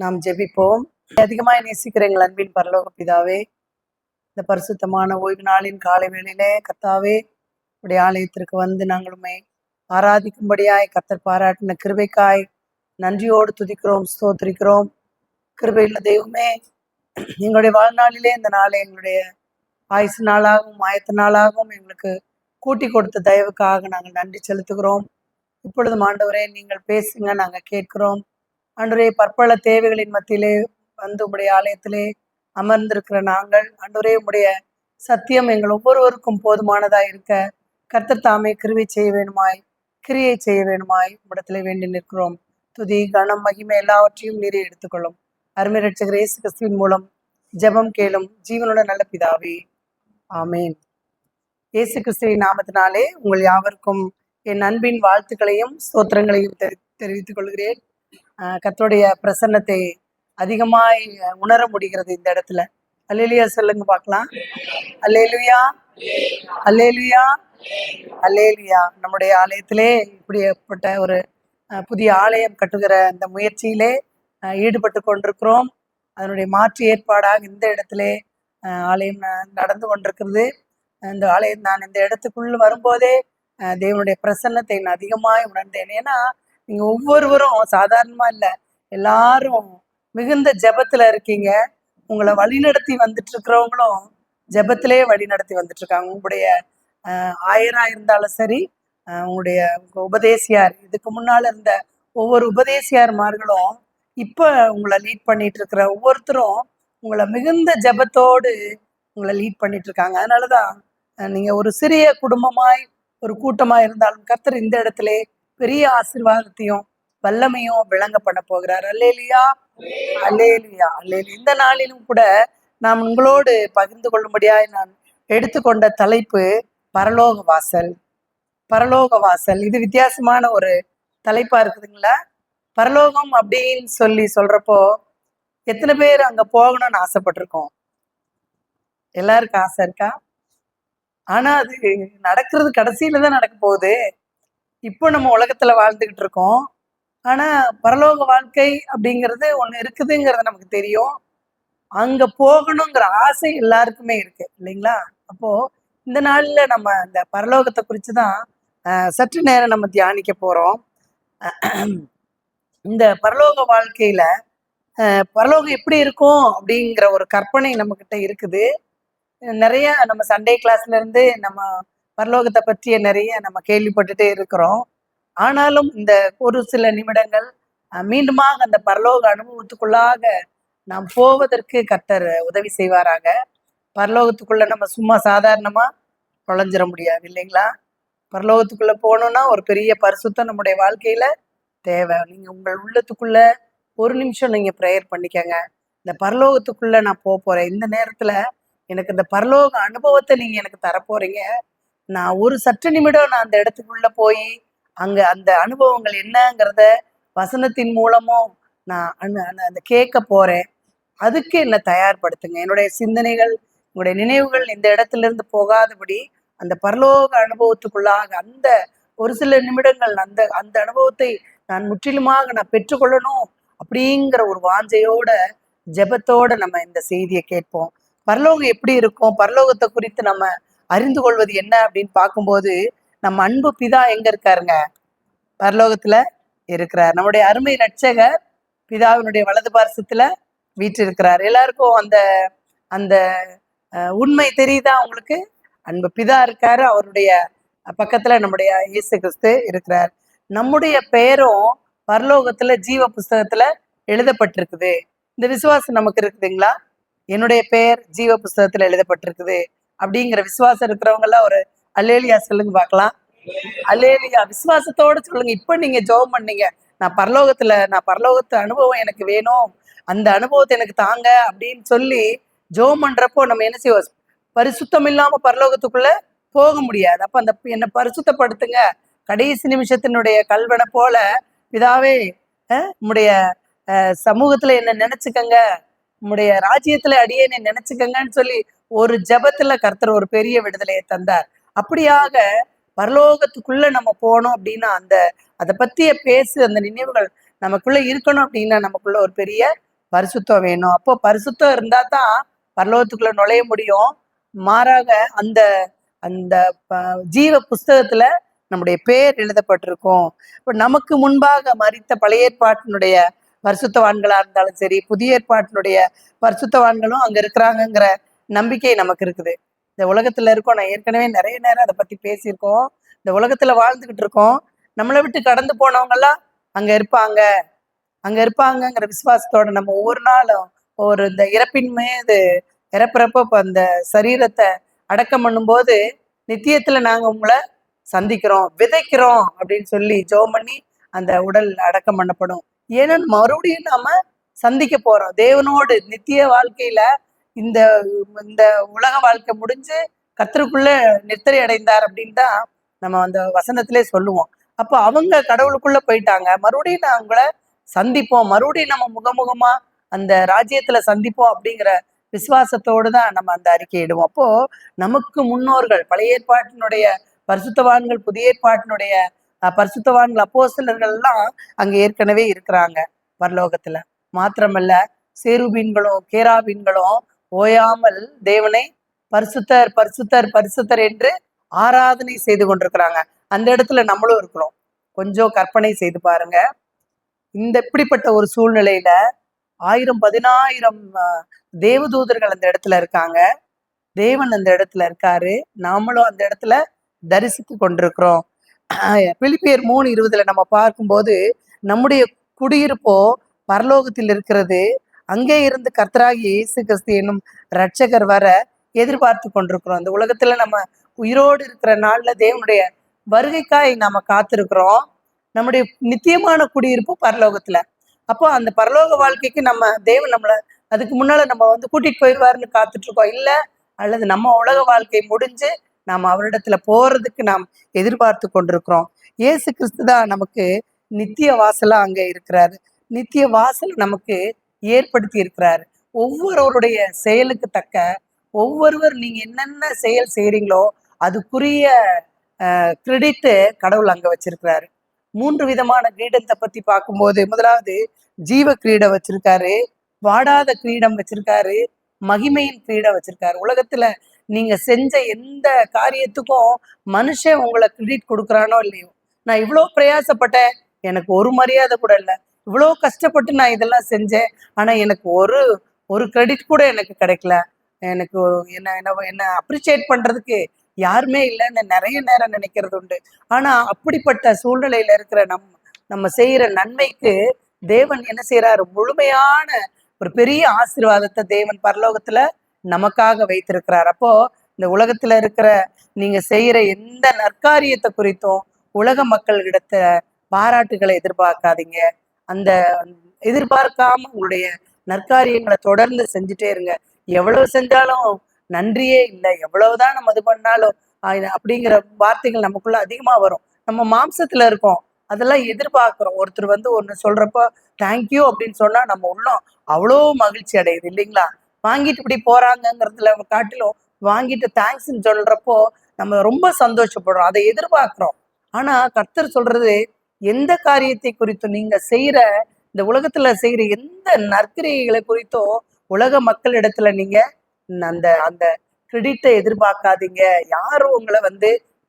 நாம் ஜெபிப்போம். அதிகமாய் நேசிக்கிற எங்கள் அன்பின் பரலோக பிதாவே, இந்த பரிசுத்தமான ஓய்வு நாளின் காலை வேளையிலே கர்த்தாவே, உடைய ஆலயத்திற்கு வந்து நாங்கள் உம்மை ஆராதிக்கும்படியாய் கர்த்தர் பாராட்டின கிருபைக்காய் நன்றியோடு துதிக்கிறோம், ஸ்தோத்திரிக்கிறோம். கிருபையுள்ள தெய்வமே, எங்களுடைய வாழ்நாளிலே இந்த நாளை எங்களுடைய ஆயுசு நாளாகவும் ஆயத்த நாளாகவும் எங்களுக்கு கூட்டி கொடுத்த தயவுக்காக நாங்கள் நன்றி செலுத்துகிறோம். இப்பொழுதும் ஆண்டவரே, நீங்கள் பேசுங்க, நாங்கள் கேட்கிறோம். ஆண்டவரே, பற்பல தேவைகளின் மத்தியிலே வந்து உம்முடைய ஆலயத்திலே அமர்ந்திருக்கிற நாங்கள், ஆண்டவரே, உம்முடைய சத்தியம் எங்கள் ஒவ்வொருவருக்கும் போதுமானதாய் இருக்க கர்த்தர் தாமே கிருபை செய்ய வேணுமாய், கிரியை செய்ய வேணுமாய் உம்மிடத்திலே வேண்டி நிற்கிறோம். துதி, கனம், மகிமை எல்லாவற்றையும் நீரே எடுத்துக்கொள்ளும். அருமை ரட்சகர் இயேசு கிறிஸ்துவின் மூலம் ஜெபம் கேளும் ஜீவனுள்ள நல்ல பிதாவே, ஆமேன். இயேசு கிறிஸ்துவின் நாமத்தினாலே உங்கள் யாவருக்கும் என் அன்பின் வாழ்த்துக்களையும் ஸ்தோத்திரங்களையும் தெரிவித்துக் கொள்கிறேன். கர்த்தருடைய பிரசன்னத்தை அதிகமாய் உணர முடிகிறது இந்த இடத்துல. அல்லேலுயா சொல்லுங்க பார்க்கலாம். அல்லேலுயா, அல்லேலுயா, அல்லேலுயா. நம்முடைய ஆலயத்திலே இப்படிப்பட்ட ஒரு புதிய ஆலயம் கட்டுகிற அந்த முயற்சியிலே ஈடுபட்டு கொண்டிருக்கிறோம். அதனுடைய மாற்று ஏற்பாடாக இந்த இடத்திலே ஆலயம் நடந்து கொண்டிருக்கிறது. இந்த ஆலயம் நான் இந்த இடத்துக்குள்ள வரும்போதே தேவனுடைய பிரசன்னத்தை நான் அதிகமாய் உணர்ந்தேன். ஏன்னா நீங்க ஒவ்வொருவரும் சாதாரணமா இல்லை, எல்லாரும் மிகுந்த ஜெபத்துல இருக்கீங்க. உங்களை வழிநடத்தி வந்துட்டு இருக்கிறவங்களும் ஜெபத்திலே வழி நடத்தி வந்துட்டு இருக்காங்க. உங்களுடைய ஆயரா இருந்தாலும் சரி, உங்களுடைய உபதேசியார், இதுக்கு முன்னால இருந்த ஒவ்வொரு உபதேசியார்மார்களும் இப்ப உங்களை லீட் பண்ணிட்டு இருக்கிற ஒவ்வொருத்தரும் உங்களை மிகுந்த ஜெபத்தோடு உங்களை லீட் பண்ணிட்டு இருக்காங்க. அதனாலதான் நீங்க ஒரு சிறிய குடும்பமாய் ஒரு கூட்டமா இருந்தாலும் கர்த்தர் இந்த இடத்துல பெரிய ஆசீர்வாதத்தையும் வல்லமையும் விளங்க பண்ண போகிறார். Hallelujah, hallelujah, hallelujah. இந்த நாளிலும் கூட நாம் உங்களோடு பகிர்ந்து கொள்ளும்படியாய் நான் எடுத்துக்கொண்ட தலைப்பு பரலோக வாசல். பரலோக வாசல், இது வித்தியாசமான ஒரு தலைப்பா இருக்குதுங்களா? பரலோகம் அப்படின்னு சொல்றப்போ எத்தனை பேர் அங்க போகணும்னு ஆசைப்பட்டிருக்கோம்? எல்லாருக்கும் ஆசை இருக்கா? ஆனா அது நடக்கிறது கடைசியில தான் நடக்க போகுது. இப்போ நம்ம உலகத்துல வாழ்ந்துகிட்டு இருக்கோம். ஆனா பரலோக வாழ்க்கை அப்படிங்கிறது ஒண்ணு இருக்குதுங்கிறது நமக்கு தெரியும். அங்க போகணுங்கிற ஆசை எல்லாருக்குமே இருக்கு இல்லைங்களா? அப்போ இந்த நாள்ல நம்ம இந்த பரலோகத்தை குறிச்சுதான் சற்று நேரம் நம்ம தியானிக்க போறோம். இந்த பரலோக வாழ்க்கையில பரலோகம் எப்படி இருக்கும் அப்படிங்கிற ஒரு கற்பனை நம்ம கிட்ட இருக்குது. நிறைய நம்ம சண்டே கிளாஸ்ல இருந்து நம்ம பரலோகத்தை பற்றிய நிறைய நம்ம கேள்விப்பட்டுட்டே இருக்கிறோம். ஆனாலும் இந்த ஒரு சில நிமிடங்கள் மீண்டுமாக அந்த பரலோக அனுபவத்துக்குள்ளாக நாம் போவதற்கு கர்த்தர் உதவி செய்வாராக. பரலோகத்துக்குள்ள நம்ம சும்மா சாதாரணமா நுழைஞ்சிட முடியாது இல்லைங்களா? பரலோகத்துக்குள்ள போகணும்னா ஒரு பெரிய பரிசுத்தம் நம்முடைய வாழ்க்கையில தேவை. நீங்க உங்கள் உள்ளத்துக்குள்ள ஒரு நிமிஷம் நீங்க ப்ரேயர் பண்ணிக்கங்க. இந்த பரலோகத்துக்குள்ள நான் போறேன், இந்த நேரத்துல எனக்கு இந்த பரலோக அனுபவத்தை நீங்க எனக்கு தரப்போறீங்க. நான் ஒரு சற்று நிமிடம் நான் அந்த இடத்துக்குள்ள போய் அங்க அந்த அனுபவங்கள் என்னங்கிறத வசனத்தின் மூலமும் நான் அந்த கேட்க போறேன். அதுக்கு என்ன தயார்படுத்துங்க. என்னுடைய சிந்தனைகள், உங்களுடைய நினைவுகள் இந்த இடத்துல இருந்து போகாதபடி அந்த பரலோக அனுபவத்துக்குள்ளாக அந்த ஒரு சில நிமிடங்கள் அந்த அந்த அனுபவத்தை நான் முற்றிலுமாக நான் பெற்றுக்கொள்ளணும் அப்படிங்கிற ஒரு வாஞ்சையோட ஜெபத்தோட நம்ம இந்த செய்தியை கேட்போம். பரலோகம் எப்படி இருக்கும், பரலோகத்தை குறித்து நம்ம அறிந்து கொள்வது என்ன அப்படின்னு பார்க்கும்போது, நம்ம அன்பு பிதா எங்க இருக்காருங்க? பரலோகத்துல இருக்கிறார். நம்முடைய அருமை ரட்சகர் பிதாவினுடைய வலது பார்சத்துல வீற்றிருக்கிறார். எல்லாருக்கும் அந்த அந்த உண்மை தெரியுதா உங்களுக்கு? அன்பு பிதா இருக்காரு, அவருடைய பக்கத்துல நம்முடைய இயேசு கிறிஸ்து இருக்கிறார். நம்முடைய பெயரும் பரலோகத்துல ஜீவ புஸ்தகத்துல எழுதப்பட்டிருக்குது. இந்த விசுவாசம் நமக்கு இருக்குதுங்களா? என்னுடைய பெயர் ஜீவ புஸ்தகத்துல எழுதப்பட்டிருக்குது அப்படிங்கிற விசுவாசம் இருக்கிறவங்க எல்லாம் ஒரு அல்லேலியா சொல்லுங்க பார்க்கலாம். அல்லேலியா, விசுவாசத்தோட சொல்லுங்க. இப்ப நீங்க ஜெபம் பண்ணீங்க, நான் பரலோகத்து அனுபவம் எனக்கு வேணும், அந்த அனுபவத்தை எனக்கு தாங்க அப்படின்னு சொல்லி ஜெபம் பண்றப்போ நம்ம என்ன செய்வோம்? பரிசுத்தம் இல்லாம பரலோகத்துக்குள்ள போக முடியாது. அப்ப அந்த என்னை பரிசுத்தப்படுத்துங்க, கடைசி நிமிஷத்தினுடைய கல்வனை போல பிதாவே உம்முடைய சமூகத்துல என்ன நினைச்சுக்கங்க, உம்முடைய ராஜ்யத்துல அடியேனை நினைச்சுக்கங்கன்னு சொல்லி ஒரு ஜெபத்துல கர்த்தர் ஒரு பெரிய விடுதலையை தந்தார். அப்படியாக பரலோகத்துக்குள்ள நம்ம போனோம் அப்படின்னா அந்த அதை பத்திய அந்த நினைவுகள் நமக்குள்ள இருக்கணும் அப்படின்னா நமக்குள்ள ஒரு பெரிய பரிசுத்தம் வேணும். அப்போ பரிசுத்தம் இருந்தா தான் பரலோகத்துக்குள்ள நுழைய முடியும். மாறாக அந்த அந்த ஜீவ புஸ்தகத்துல நம்முடைய பேர் எழுதப்பட்டிருக்கும். இப்ப நமக்கு முன்பாக மரித்த பழைய ஏற்பாட்டினுடைய பரிசுத்தவான்களா இருந்தாலும் சரி, புதிய ஏற்பாட்டினுடைய பரிசுத்தவான்களும் அங்க இருக்கிறாங்கங்கிற நம்பிக்கை நமக்கு இருக்குது. இந்த உலகத்துல இருக்கோம். நான் ஏற்கனவே நிறைய நேரம் அதை பத்தி பேசியிருக்கோம். இந்த உலகத்துல வாழ்ந்துகிட்டு இருக்கோம். நம்மளை விட்டு கடந்து போனவங்க எல்லாம் அங்க இருப்பாங்க, அங்க இருப்பாங்கங்கிற விசுவாசத்தோட நம்ம ஒவ்வொரு நாளும் ஒரு இந்த இறப்பின் மீது இறப்புறப்ப அந்த சரீரத்தை அடக்கம் பண்ணும்போது நித்தியத்துல நாங்க உங்களை சந்திக்கிறோம், விதைக்கிறோம் அப்படின்னு சொல்லி ஜெபம் பண்ணி அந்த உடல் அடக்கம் பண்ணப்படும். ஏன்னா மறுபடியும் நாம சந்திக்க போறோம் தேவனோடு நித்திய வாழ்க்கையில. இந்த இந்த உலக வாழ்க்கை முடிஞ்சு கர்த்தருக்குள்ள நித்திரை அடைந்தார் அப்படின்னு தான் நம்ம அந்த வசனத்திலே சொல்லுவோம். அப்போ அவங்க கடவுளுக்குள்ள போயிட்டாங்க. மறுபடியும் நான் அவங்கள சந்திப்போம், மறுபடியும் நம்ம முகமுகமா அந்த ராஜ்யத்துல சந்திப்போம் அப்படிங்கிற விசுவாசத்தோடு தான் நம்ம அந்த அறிக்கையிடுவோம். அப்போ நமக்கு முன்னோர்கள் பழைய ஏற்பாட்டினுடைய பரிசுத்தவான்கள், புதிய ஏற்பாட்டினுடைய பரிசுத்தவான்கள், அப்போஸ்தலர்கள் எல்லாம் அங்க ஏற்கனவே இருக்கிறாங்க பரலோகத்துல. மாத்திரமல்ல, சேருபீன்களும் கேராபீன்களும் ஓயாமல் தேவனை பரிசுத்தர் பரிசுத்தர் பரிசுத்தர் என்று ஆராதனை செய்து கொண்டிருக்கிறாங்க. அந்த இடத்துல நம்மளும் இருக்கிறோம். கொஞ்சம் கற்பனை செய்து பாருங்க. இந்த இப்படிப்பட்ட ஒரு சூழ்நிலையில 1000 10,000 தேவதூதர்கள் அந்த இடத்துல இருக்காங்க. தேவன் அந்த இடத்துல இருக்காரு. நாமளும் அந்த இடத்துல தரிசித்து கொண்டிருக்கிறோம். பிலிப்பியர் 3:20 நம்ம பார்க்கும்போது, நம்முடைய குடியிருப்போ பரலோகத்தில் இருக்கிறது, அங்கே இருந்து கர்த்தராகிய இயேசு கிறிஸ்து என்னும் இரட்சகர் வர எதிர்பார்த்து கொண்டிருக்கிறோம். இந்த உலகத்துல நம்ம உயிரோடு இருக்கிற நாள்ல தேவனுடைய வருகைக்காய் நாம காத்திருக்கிறோம். நம்முடைய நித்தியமான குடியிருப்பு பரலோகத்துல. அப்போ அந்த பரலோக வாழ்க்கைக்கு நம்ம தேவன் நம்மளை அதுக்கு முன்னால நம்ம கூட்டிட்டு போயிடுவாருன்னு காத்துட்டு இருக்கோம். இல்ல, அல்லது நம்ம உலக வாழ்க்கை முடிஞ்சு நாம் அவரிடத்துல போறதுக்கு நாம் எதிர்பார்த்து கொண்டிருக்கிறோம். இயேசு கிறிஸ்து தான் நமக்கு நித்திய வாசலா அங்க இருக்கிறாரு. நித்திய வாசல் நமக்கு ஏற்படுத்தி இருக்கிறாரு. ஒவ்வொருவருடைய செயலுக்கு தக்க ஒவ்வொருவர் நீங்க என்னென்ன செயல் செய்றீங்களோ அதுக்குரிய கிரெடிட் கடவுள் அங்க வச்சிருக்கிறாரு. 3 விதமான கிரீடத்தை பத்தி பார்க்கும்போது, முதலாவது ஜீவ கிரீடம் வச்சிருக்காரு, வாடாத கிரீடம் வச்சிருக்காரு, மகிமையின் கிரீடம் வச்சிருக்காரு. உலகத்துல நீங்க செஞ்ச எந்த காரியத்துக்கும் மனுஷன் உங்களை கிரெடிட் கொடுக்குறானோ இல்லையோ, நான் இவ்வளோ பிரயாசப்பட்டேன், எனக்கு ஒரு மரியாதை கூட இல்லை, இவ்வளோ கஷ்டப்பட்டு நான் இதெல்லாம் செஞ்சேன், ஆனா எனக்கு ஒரு ஒரு கிரெடிட் கூட எனக்கு கிடைக்கல, எனக்கு என்ன என்ன என்ன அப்ரிசியேட் பண்றதுக்கு யாருமே இல்லைன்னு நிறைய நேரம் நினைக்கிறது உண்டு. ஆனா அப்படிப்பட்ட சூழ்நிலையில இருக்கிற நம்ம செய்யற நன்மைக்கு தேவன் என்ன செய்யறாரு? முழுமையான ஒரு பெரிய ஆசீர்வாதத்தை தேவன் பரலோகத்துல நமக்காக வைத்திருக்கிறார். அப்போ இந்த உலகத்துல இருக்கிற நீங்க செய்யற எந்த நற்காரியத்தை குறித்தும் உலக மக்கள்கிட்ட பாராட்டுகளை எதிர்பார்க்காதீங்க. அந்த எதிர்பார்க்காம உங்களுடைய நற்காரியங்களை தொடர்ந்து செஞ்சுட்டே இருங்க. எவ்வளவு செஞ்சாலும் நன்றியே இல்லை, எவ்வளவுதான் நம்ம இது பண்ணாலும் அப்படிங்கிற வார்த்தைகள் நமக்குள்ள அதிகமா வரும். நம்ம மாம்சத்துல இருக்கோம், அதெல்லாம் எதிர்பார்க்கிறோம். ஒருத்தர் ஒண்ணு சொல்றப்போ தேங்க்யூ அப்படின்னு சொன்னா நம்ம உள்ளம் அவ்வளோ மகிழ்ச்சி அடையுது இல்லைங்களா? வாங்கிட்டு இப்படி போறாங்கிறதுல காட்டிலும் வாங்கிட்டு தேங்க்ஸ்ன்னு சொல்றப்போ நம்ம ரொம்ப சந்தோஷப்படுறோம், அதை எதிர்பார்க்கிறோம். ஆனா கர்த்தர் சொல்றது, எந்த காரியத்தை குறித்தும் நீங்க செய்யற இந்த உலகத்துல செய்யற எந்த நற்கிரியைகளை குறித்தும் உலக மக்களிடத்துல நீங்க அந்த அந்த கிரெடிட்டை எதிர்பார்க்காதீங்க. யாரும் உங்களை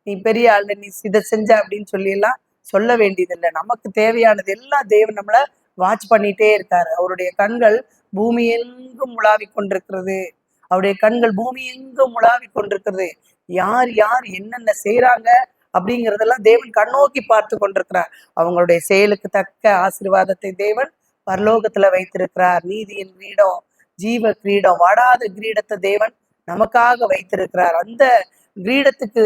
நீ பெரிய ஆளு, நீ இதை செஞ்ச அப்படின்னு சொல்லி எல்லாம் சொல்ல வேண்டியதில்லை. நமக்கு தேவையானது எல்லாம் தேவன் நம்மளை வாட்ச் பண்ணிட்டே இருக்காரு. அவருடைய கண்கள் பூமி எங்கும் உலாவி கொண்டிருக்கிறது. அவருடைய கண்கள் பூமி எங்கும் உலாவி கொண்டிருக்கிறது. யார் யார் என்னென்ன செய்யறாங்க அப்படிங்கிறதெல்லாம் தேவன் கண்ணோக்கி பார்த்து கொண்டிருக்கிறார். அவங்களுடைய செயலுக்கு தக்க ஆசீர்வாதத்தை தேவன் பரலோகத்துல வைத்திருக்கிறார். நீதியின் கிரீடம், ஜீவ கிரீடம், வாடாத கிரீடத்தை தேவன் நமக்காக வைத்திருக்கிறார். அந்த கிரீடத்துக்கு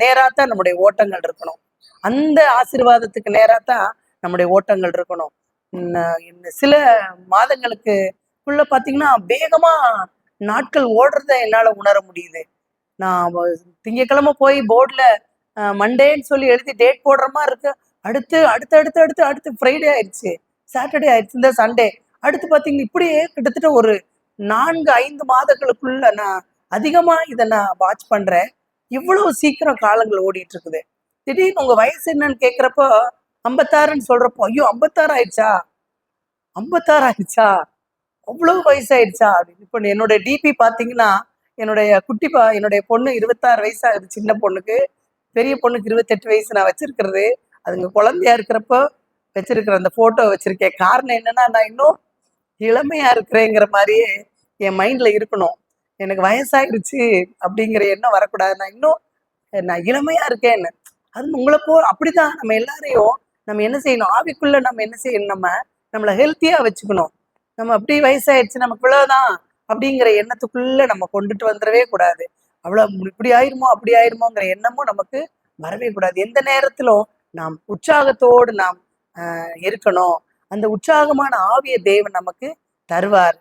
நேராத்தான் நம்முடைய ஓட்டங்கள் இருக்கணும். அந்த ஆசீர்வாதத்துக்கு நேராத்தான் நம்முடைய ஓட்டங்கள் இருக்கணும். சில மாதங்களுக்குள்ள பாத்தீங்கன்னா வேகமா நாட்கள் ஓடுறத என்னால உணர முடியுது. நான் திங்கக்கிழமை போய் போர்டுல மண்டேன்னு சொல்லி எழுதி டேட் போடுற மாதிரி இருக்கு. அடுத்து அடுத்து அடுத்து அடுத்து அடுத்து ஃப்ரைடே ஆயிடுச்சு, சாட்டர்டே ஆயிடுச்சு, இந்த சண்டே அடுத்து பாத்தீங்கன்னா இப்படியே கிட்டத்தட்ட ஒரு 4-5 மாதங்களுக்குள்ள நான் அதிகமா இதை நான் வாட்ச் பண்றேன். இவ்வளவு சீக்கிரம் காலங்கள் ஓடிட்டு இருக்குது. திடீர்னு உங்க வயசு என்னன்னு கேக்குறப்போ 56ன்னு சொல்றப்போ, ஐயோ 56 ஆயிடுச்சா, 56 ஆயிடுச்சா, அவ்வளவு வயசாயிடுச்சா அப்படின்னு. இப்போ என்னுடைய டிபி பாத்தீங்கன்னா, என்னுடைய பொண்ணு 26 வயசு ஆகுது சின்ன பொண்ணுக்கு. பெரிய பொண்ணுக்கு 28 வயசு நான் வச்சிருக்கிறது. அதுங்க குழந்தையா இருக்கிறப்போ வச்சிருக்கிற அந்த போட்டோ வச்சிருக்கேன். காரணம் என்னன்னா, நான் இன்னும் இளமையா இருக்கிறேங்கிற மாதிரியே என் மைண்ட்ல இருக்கணும். எனக்கு வயசாயிருச்சு அப்படிங்கிற எண்ணம் வரக்கூடாது. நான் இளமையா இருக்கேன்னு. அது உங்களை அப்படிதான் நம்ம எல்லாரையும் நம்ம என்ன செய்யணும், ஆவிக்குள்ள நம்ம என்ன செய்யணும், நம்மளை ஹெல்த்தியா வச்சுக்கணும். நம்ம அப்படி வயசாயிடுச்சு நமக்கு இவ்வளவுதான் அப்படிங்கிற எண்ணத்துக்குள்ள நம்ம கொண்டுட்டு வந்துடவே கூடாது. அவ்வளவு இப்படி ஆயிருமோ அப்படி ஆயிருமோங்கிற எண்ணமும் நமக்கு வரவே கூடாது. எந்த நேரத்திலும் நாம் உற்சாகத்தோடு நாம் இருக்கணும். அந்த உற்சாகமான ஆவிய தேவன் நமக்கு தருவார்.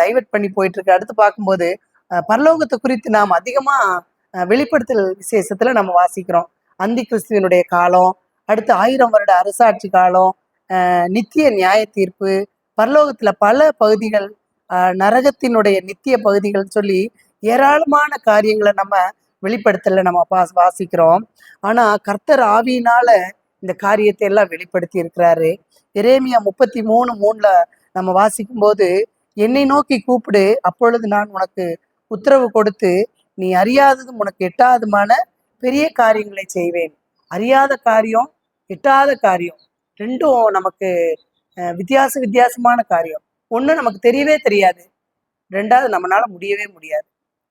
டைவர்ட் பண்ணி போயிட்டு இருக்கு. அடுத்து பார்க்கும்போது பரலோகத்தை குறித்து நாம் அதிகமா வெளிப்படுத்தல் விசேஷத்துல நம்ம வாசிக்கிறோம். அந்தி கிறிஸ்துவனுடைய காலம், அடுத்து 1000 வருட அரசாட்சி காலம், நித்திய நியாய தீர்ப்பு, பரலோகத்துல பல பகுதிகள், நரகத்தினுடைய நித்திய பகுதிகள் சொல்லி ஏராளமான காரியங்களை நம்ம வெளிப்படுத்தல நம்ம வாசிக்கிறோம். ஆனா கர்த்தர் ஆவியினால இந்த காரியத்தை எல்லாம் வெளிப்படுத்தி இருக்கிறாரு. எரேமியா 33:3 நம்ம வாசிக்கும் போது, என்னை நோக்கி கூப்பிடு, அப்பொழுது நான் உனக்கு உத்தரவு கொடுத்து நீ அறியாததும் உனக்கு எட்டாததுமான பெரிய காரியங்களை செய்வேன். அறியாத காரியம், எட்டாத காரியம், ரெண்டும் நமக்கு வித்தியாசமான காரியம். ஒண்ணு நமக்கு தெரியவே தெரியாது, ரெண்டாவது நம்மளால முடியவே முடியாது.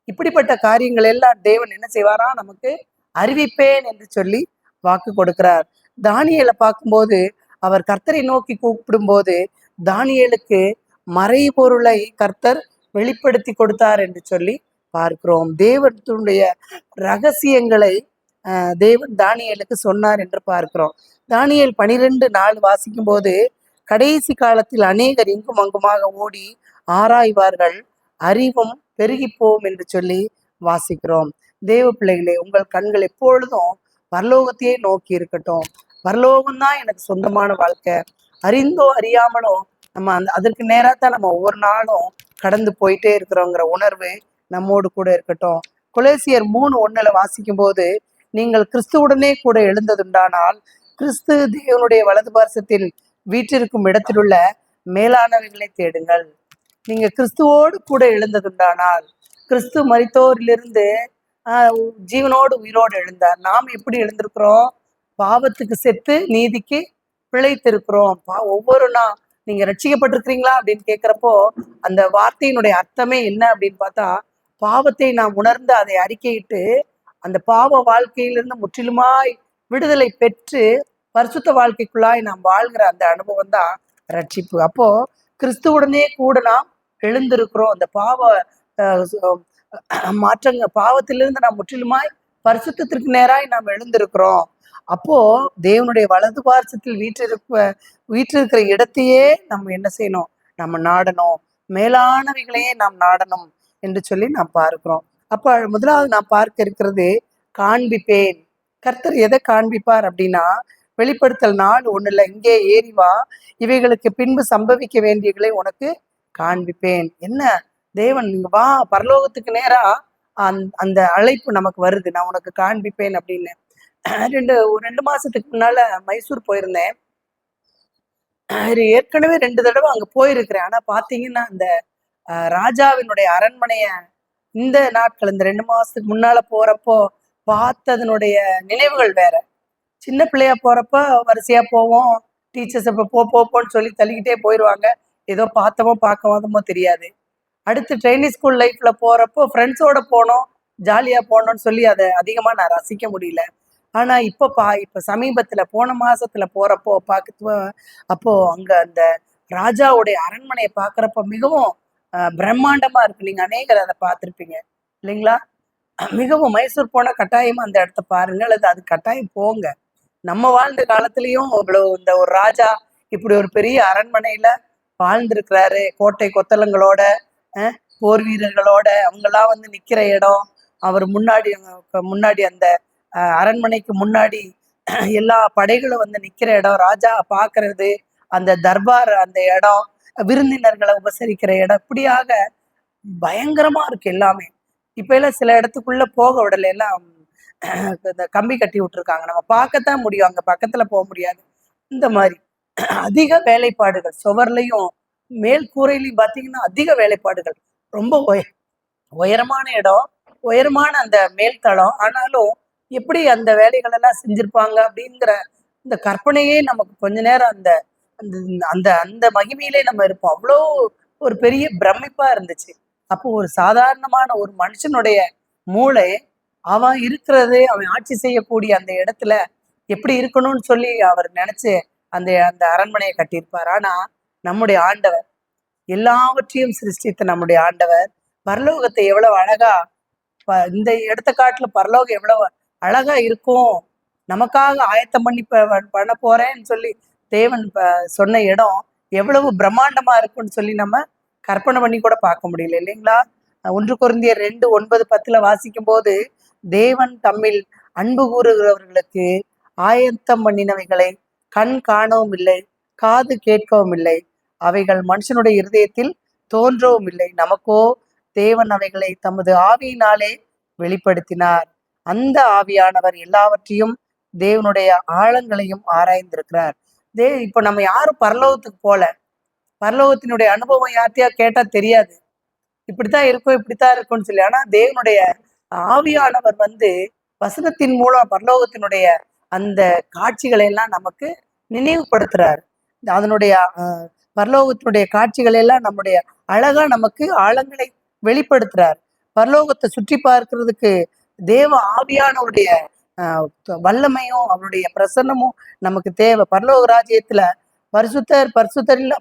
இப்படிப்பட்ட காரியங்கள் எல்லாம் தேவன் என்ன செய்வாரா, நமக்கு அறிவிப்பேன் என்று சொல்லி வாக்கு கொடுக்கிறார். தானியேலை பார்க்கும்போது அவர் கர்த்தரை நோக்கி கூப்பிடும்போது தானியேலுக்கு மறைபொருளை கர்த்தர் வெளிப்படுத்தி கொடுத்தார் என்று சொல்லி பார்க்கிறோம். தேவனுடைய ரகசியங்களை தேவன் தானியேலுக்கு சொன்னார் என்று பார்க்கிறோம். தானியேல் 12:4 வாசிக்கும் போது, கடைசி காலத்தில் அநேகர் இங்கும் அங்குமாக ஓடி ஆராய்வார்கள், அறிவும் பெருகிப்போம் என்று சொல்லி வாசிக்கிறோம். தேவ பிள்ளைகளே, உங்கள் கண்கள் எப்பொழுதும் பரலோகத்தையே நோக்கி இருக்கட்டும். பரலோகம்தான் எனக்கு சொந்தமான வாழ்க்கை. அறிந்தோ அறியாமலோ நம்ம அதற்கு நேராத்தான் நம்ம ஒவ்வொரு நாளும் கடந்து போயிட்டே இருக்கிறோங்கிற உணர்வு நம்மோடு கூட இருக்கட்டும். கொலேசியர் 3:1 வாசிக்கும் போது, நீங்கள் கிறிஸ்துவுடனே கூட எழுந்ததுண்டானால் கிறிஸ்து தேவனுடைய வலது பார்சத்தில் வீற்றிருக்கும் இடத்திலுள்ள மேலானவைகளை தேடுங்கள். நீங்க கிறிஸ்துவோடு கூட எழுந்ததுண்டானால், கிறிஸ்து மரித்தோரிலிருந்து ஜீவனோடு உயிரோடு எழுந்தார். நாம் எப்படி எழுந்திருக்கிறோம்? பாவத்துக்கு செத்து நீதிக்கு பிழைத்திருக்கிறோம். ஒவ்வொரு நாள் நீங்க ரட்சிக்கப்பட்டிருக்கிறீங்களா அப்படின்னு கேட்கிறப்போ அந்த வார்த்தையினுடைய அர்த்தமே என்ன அப்படின்னு பார்த்தா, பாவத்தை நாம் உணர்ந்து அதை அறிக்கையிட்டு அந்த பாவ வாழ்க்கையிலிருந்து முற்றிலுமாய் விடுதலை பெற்று பரிசுத்த வாழ்க்கைக்குள்ளாய் நாம் வாழ்கிற அந்த அனுபவம் தான் ரட்சிப்பு. அப்போ கிறிஸ்துவுடனே கூட நாம் எழுந்திருக்கிறோம். அந்த பாவ பாவத்திலிருந்து நாம் முற்றிலுமாய் பரிசுத்தத்திற்கு நேராய் நாம் எழுந்திருக்கிறோம். அப்போ தேவனுடைய வலது பார்சத்தில் வீற்றிருக்கிற இடத்தையே நம்ம என்ன செய்யணும், நம்ம நாடணும். மேலானவைகளையே நாம் நாடணும் என்று சொல்லி நாம் பார்க்கிறோம். அப்ப முதலாவது நாம் பார்க்க இருக்கிறது காண்பிப்பேன். கர்த்தர் எதை காண்பிப்பார் அப்படின்னா, வெளிப்படுத்தல் 4:1 இங்கே ஏறி வா, இவைகளுக்கு பின்பு சம்பவிக்க வேண்டியகளை உனக்கு காண்பிப்பேன். என்ன தேவன், நீங்க வா, பரலோகத்துக்கு நேரா அந்த அழைப்பு நமக்கு வருது, நான் உனக்கு காண்பிப்பேன் அப்படின்னு. 2 மாசத்துக்கு முன்னால மைசூர் போயிருந்தேன். ஏற்கனவே 2 தடவை அங்க போயிருக்கிறேன். ஆனா பாத்தீங்கன்னா அந்த ராஜாவினுடைய அரண்மனைய இந்த நாட்கள், இந்த 2 மாசத்துக்கு முன்னால போறப்போ பார்த்ததனுடைய நினைவுகள் வேற. சின்ன பிள்ளையா போறப்ப வரிசையா போவோம், டீச்சர்ஸ் இப்ப போன்னு சொல்லி தள்ளிக்கிட்டே போயிடுவாங்க, ஏதோ பார்த்தோமோ பார்க்காதமோ தெரியாது. அடுத்து ட்ரைனிங் ஸ்கூல் லைஃப்ல போறப்போ ஃப்ரெண்ட்ஸோட போனோம், ஜாலியா போனோம்னு சொல்லி அதை அதிகமா நான் ரசிக்க முடியல. ஆனா இப்ப சமீபத்துல போன மாசத்துல போறப்போ அப்போ அங்க அந்த ராஜாவுடைய அரண்மனையை பாக்குறப்ப மிகவும் பிரம்மாண்டமா இருக்கு. நீங்க அநேகர் அதை பார்த்திருப்பீங்க இல்லைங்களா? மிகவும் மைசூர் போன கட்டாயமா அந்த இடத்த பாருங்க, அல்லது அது கட்டாயம் போங்க. நம்ம வாழ்ந்த காலத்திலயும் இவ்வளவு இந்த ஒரு ராஜா இப்படி ஒரு பெரிய அரண்மனையில வாழ்ந்திருக்கிறாரு, கோட்டை கொத்தளங்களோட, போர் வீரர்களோட அவங்கெல்லாம் வந்து நிக்கிற இடம், அவர் முன்னாடி அந்த அரண்மனைக்கு முன்னாடி எல்லா படைகளும் வந்து நிக்கிற இடம், ராஜா பாக்குறது, அந்த தர்பார் அந்த இடம், விருந்தினர்களை உபசரிக்கிற இடம், இப்படியாக பயங்கரமா இருக்கு எல்லாமே. இப்ப எல்லாம் சில இடத்துக்குள்ள போக விடல, எல்லாம் இந்த கம்பி கட்டி விட்டுருக்காங்க, நம்ம பார்க்கத்தான் முடியும், அங்க பக்கத்துல போக முடியாது. இந்த மாதிரி அதிக வேலைப்பாடுகள், சுவர்லையும் மேல் கூரையிலையும் பார்த்தீங்கன்னா அதிக வேலைப்பாடுகள். ரொம்ப உயரமான இடம், உயரமான அந்த மேல் தளம். ஆனாலும் எப்படி அந்த வேலைகள் எல்லாம் செஞ்சிருப்பாங்க அப்படிங்கிற இந்த கற்பனையே நமக்கு கொஞ்ச நேரம் அந்த அந்த அந்த அந்த மகிமையிலே நம்ம இருப்போம். அவ்வளோ ஒரு பெரிய பிரமிப்பா இருந்துச்சு. அப்போ ஒரு சாதாரணமான ஒரு மனுஷனுடைய மூளை, அவன் இருக்கிறது, அவன் ஆட்சி செய்யக்கூடிய அந்த இடத்துல எப்படி இருக்கணும்னு சொல்லி அவர் நினைச்சு அந்த அந்த அரண்மனையை கட்டியிருப்பார். ஆனா நம்முடைய ஆண்டவர், எல்லாவற்றையும் சிருஷ்டித்த நம்முடைய ஆண்டவர், பரலோகத்தை எவ்வளவு அழகா இந்த இடத்த காட்டுல பரலோகம் எவ்வளவு அழகா இருக்கும், நமக்காக ஆயத்தம் பண்ணி பண்ண போறேன்னு சொல்லி தேவன் சொன்ன இடம் எவ்வளவு பிரம்மாண்டமா இருக்கும்னு சொல்லி நம்ம கற்பனை பண்ணி கூட பார்க்க முடியல இல்லைங்களா? 1 கொரிந்தியர் 2:9-10 வாசிக்கும் போது, தேவன் தம்மில் அன்பு கூறுகிறவர்களுக்கு ஆயத்தம் பண்ணினவைகளை கண் காணவும் இல்லை, காது கேட்கவும் இல்லை, அவைகள் மனுஷனுடைய இருதயத்தில் தோன்றவும் இல்லை, நமக்கோ தேவன் அவைகளை தமது ஆவியினாலே வெளிப்படுத்தினார். அந்த ஆவியானவர் எல்லாவற்றையும் தேவனுடைய ஆழங்களையும் ஆராய்ந்திருக்கிறார். இப்ப நம்ம யாரும் பரலோகத்துக்கு போல, பரலோகத்தினுடைய அனுபவம் யார்த்தையா கேட்டா தெரியாது, இப்படித்தான் இருக்கும் இப்படித்தான் இருக்கும்னு சொல்லி. ஆனா தேவனுடைய ஆவியானவர் வசனத்தின் மூலம் பரலோகத்தினுடைய அந்த காட்சிகளை எல்லாம் நமக்கு நினைவுபடுத்துறாரு. அதனுடைய பரலோகத்தினுடைய காட்சிகளை எல்லாம் நம்முடைய அழகா நமக்கு ஆழங்களை வெளிப்படுத்துறார். பரலோகத்தை சுற்றி பார்க்கிறதுக்கு தேவ ஆவியானவருடைய வல்லமையும் அவருடைய பிரசன்னமும் நமக்கு தேவை. பரலோக ராஜ்யத்துல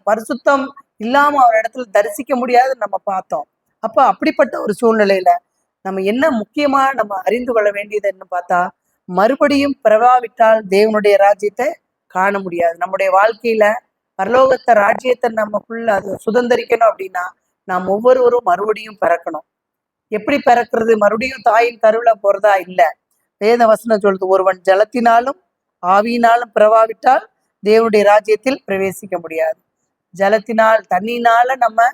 பரிசுத்தம் இல்லாம அவர் இடத்துல தரிசிக்க முடியாதுன்னு நம்ம பார்த்தோம். அப்ப அப்படிப்பட்ட ஒரு சூழ்நிலையில நம்ம என்ன முக்கியமா நம்ம அறிந்து கொள்ள வேண்டியது என்ன பார்த்தா, மறுபடியும் பிறவாவிட்டால் தேவனுடைய ராஜ்யத்தை காண முடியாது. நம்முடைய வாழ்க்கையில பரலோகத்தை ராஜ்யத்தை நமக்குள்ள அது சுதந்திரிக்கணும் அப்படின்னா நாம் ஒவ்வொருவரும் மறுபடியும் பிறக்கணும். எப்படி பிறக்கிறது? மறுபடியும் தாயின் கருவில போறதா இல்ல. வேத வசனம் சொல்லுது, ஒருவன் ஜலத்தினாலும் ஆவியினாலும் பிறவாவிட்டால் தேவனுடைய ராஜ்யத்தில் பிரவேசிக்க முடியாது. ஜலத்தினால் தண்ணினால நம்ம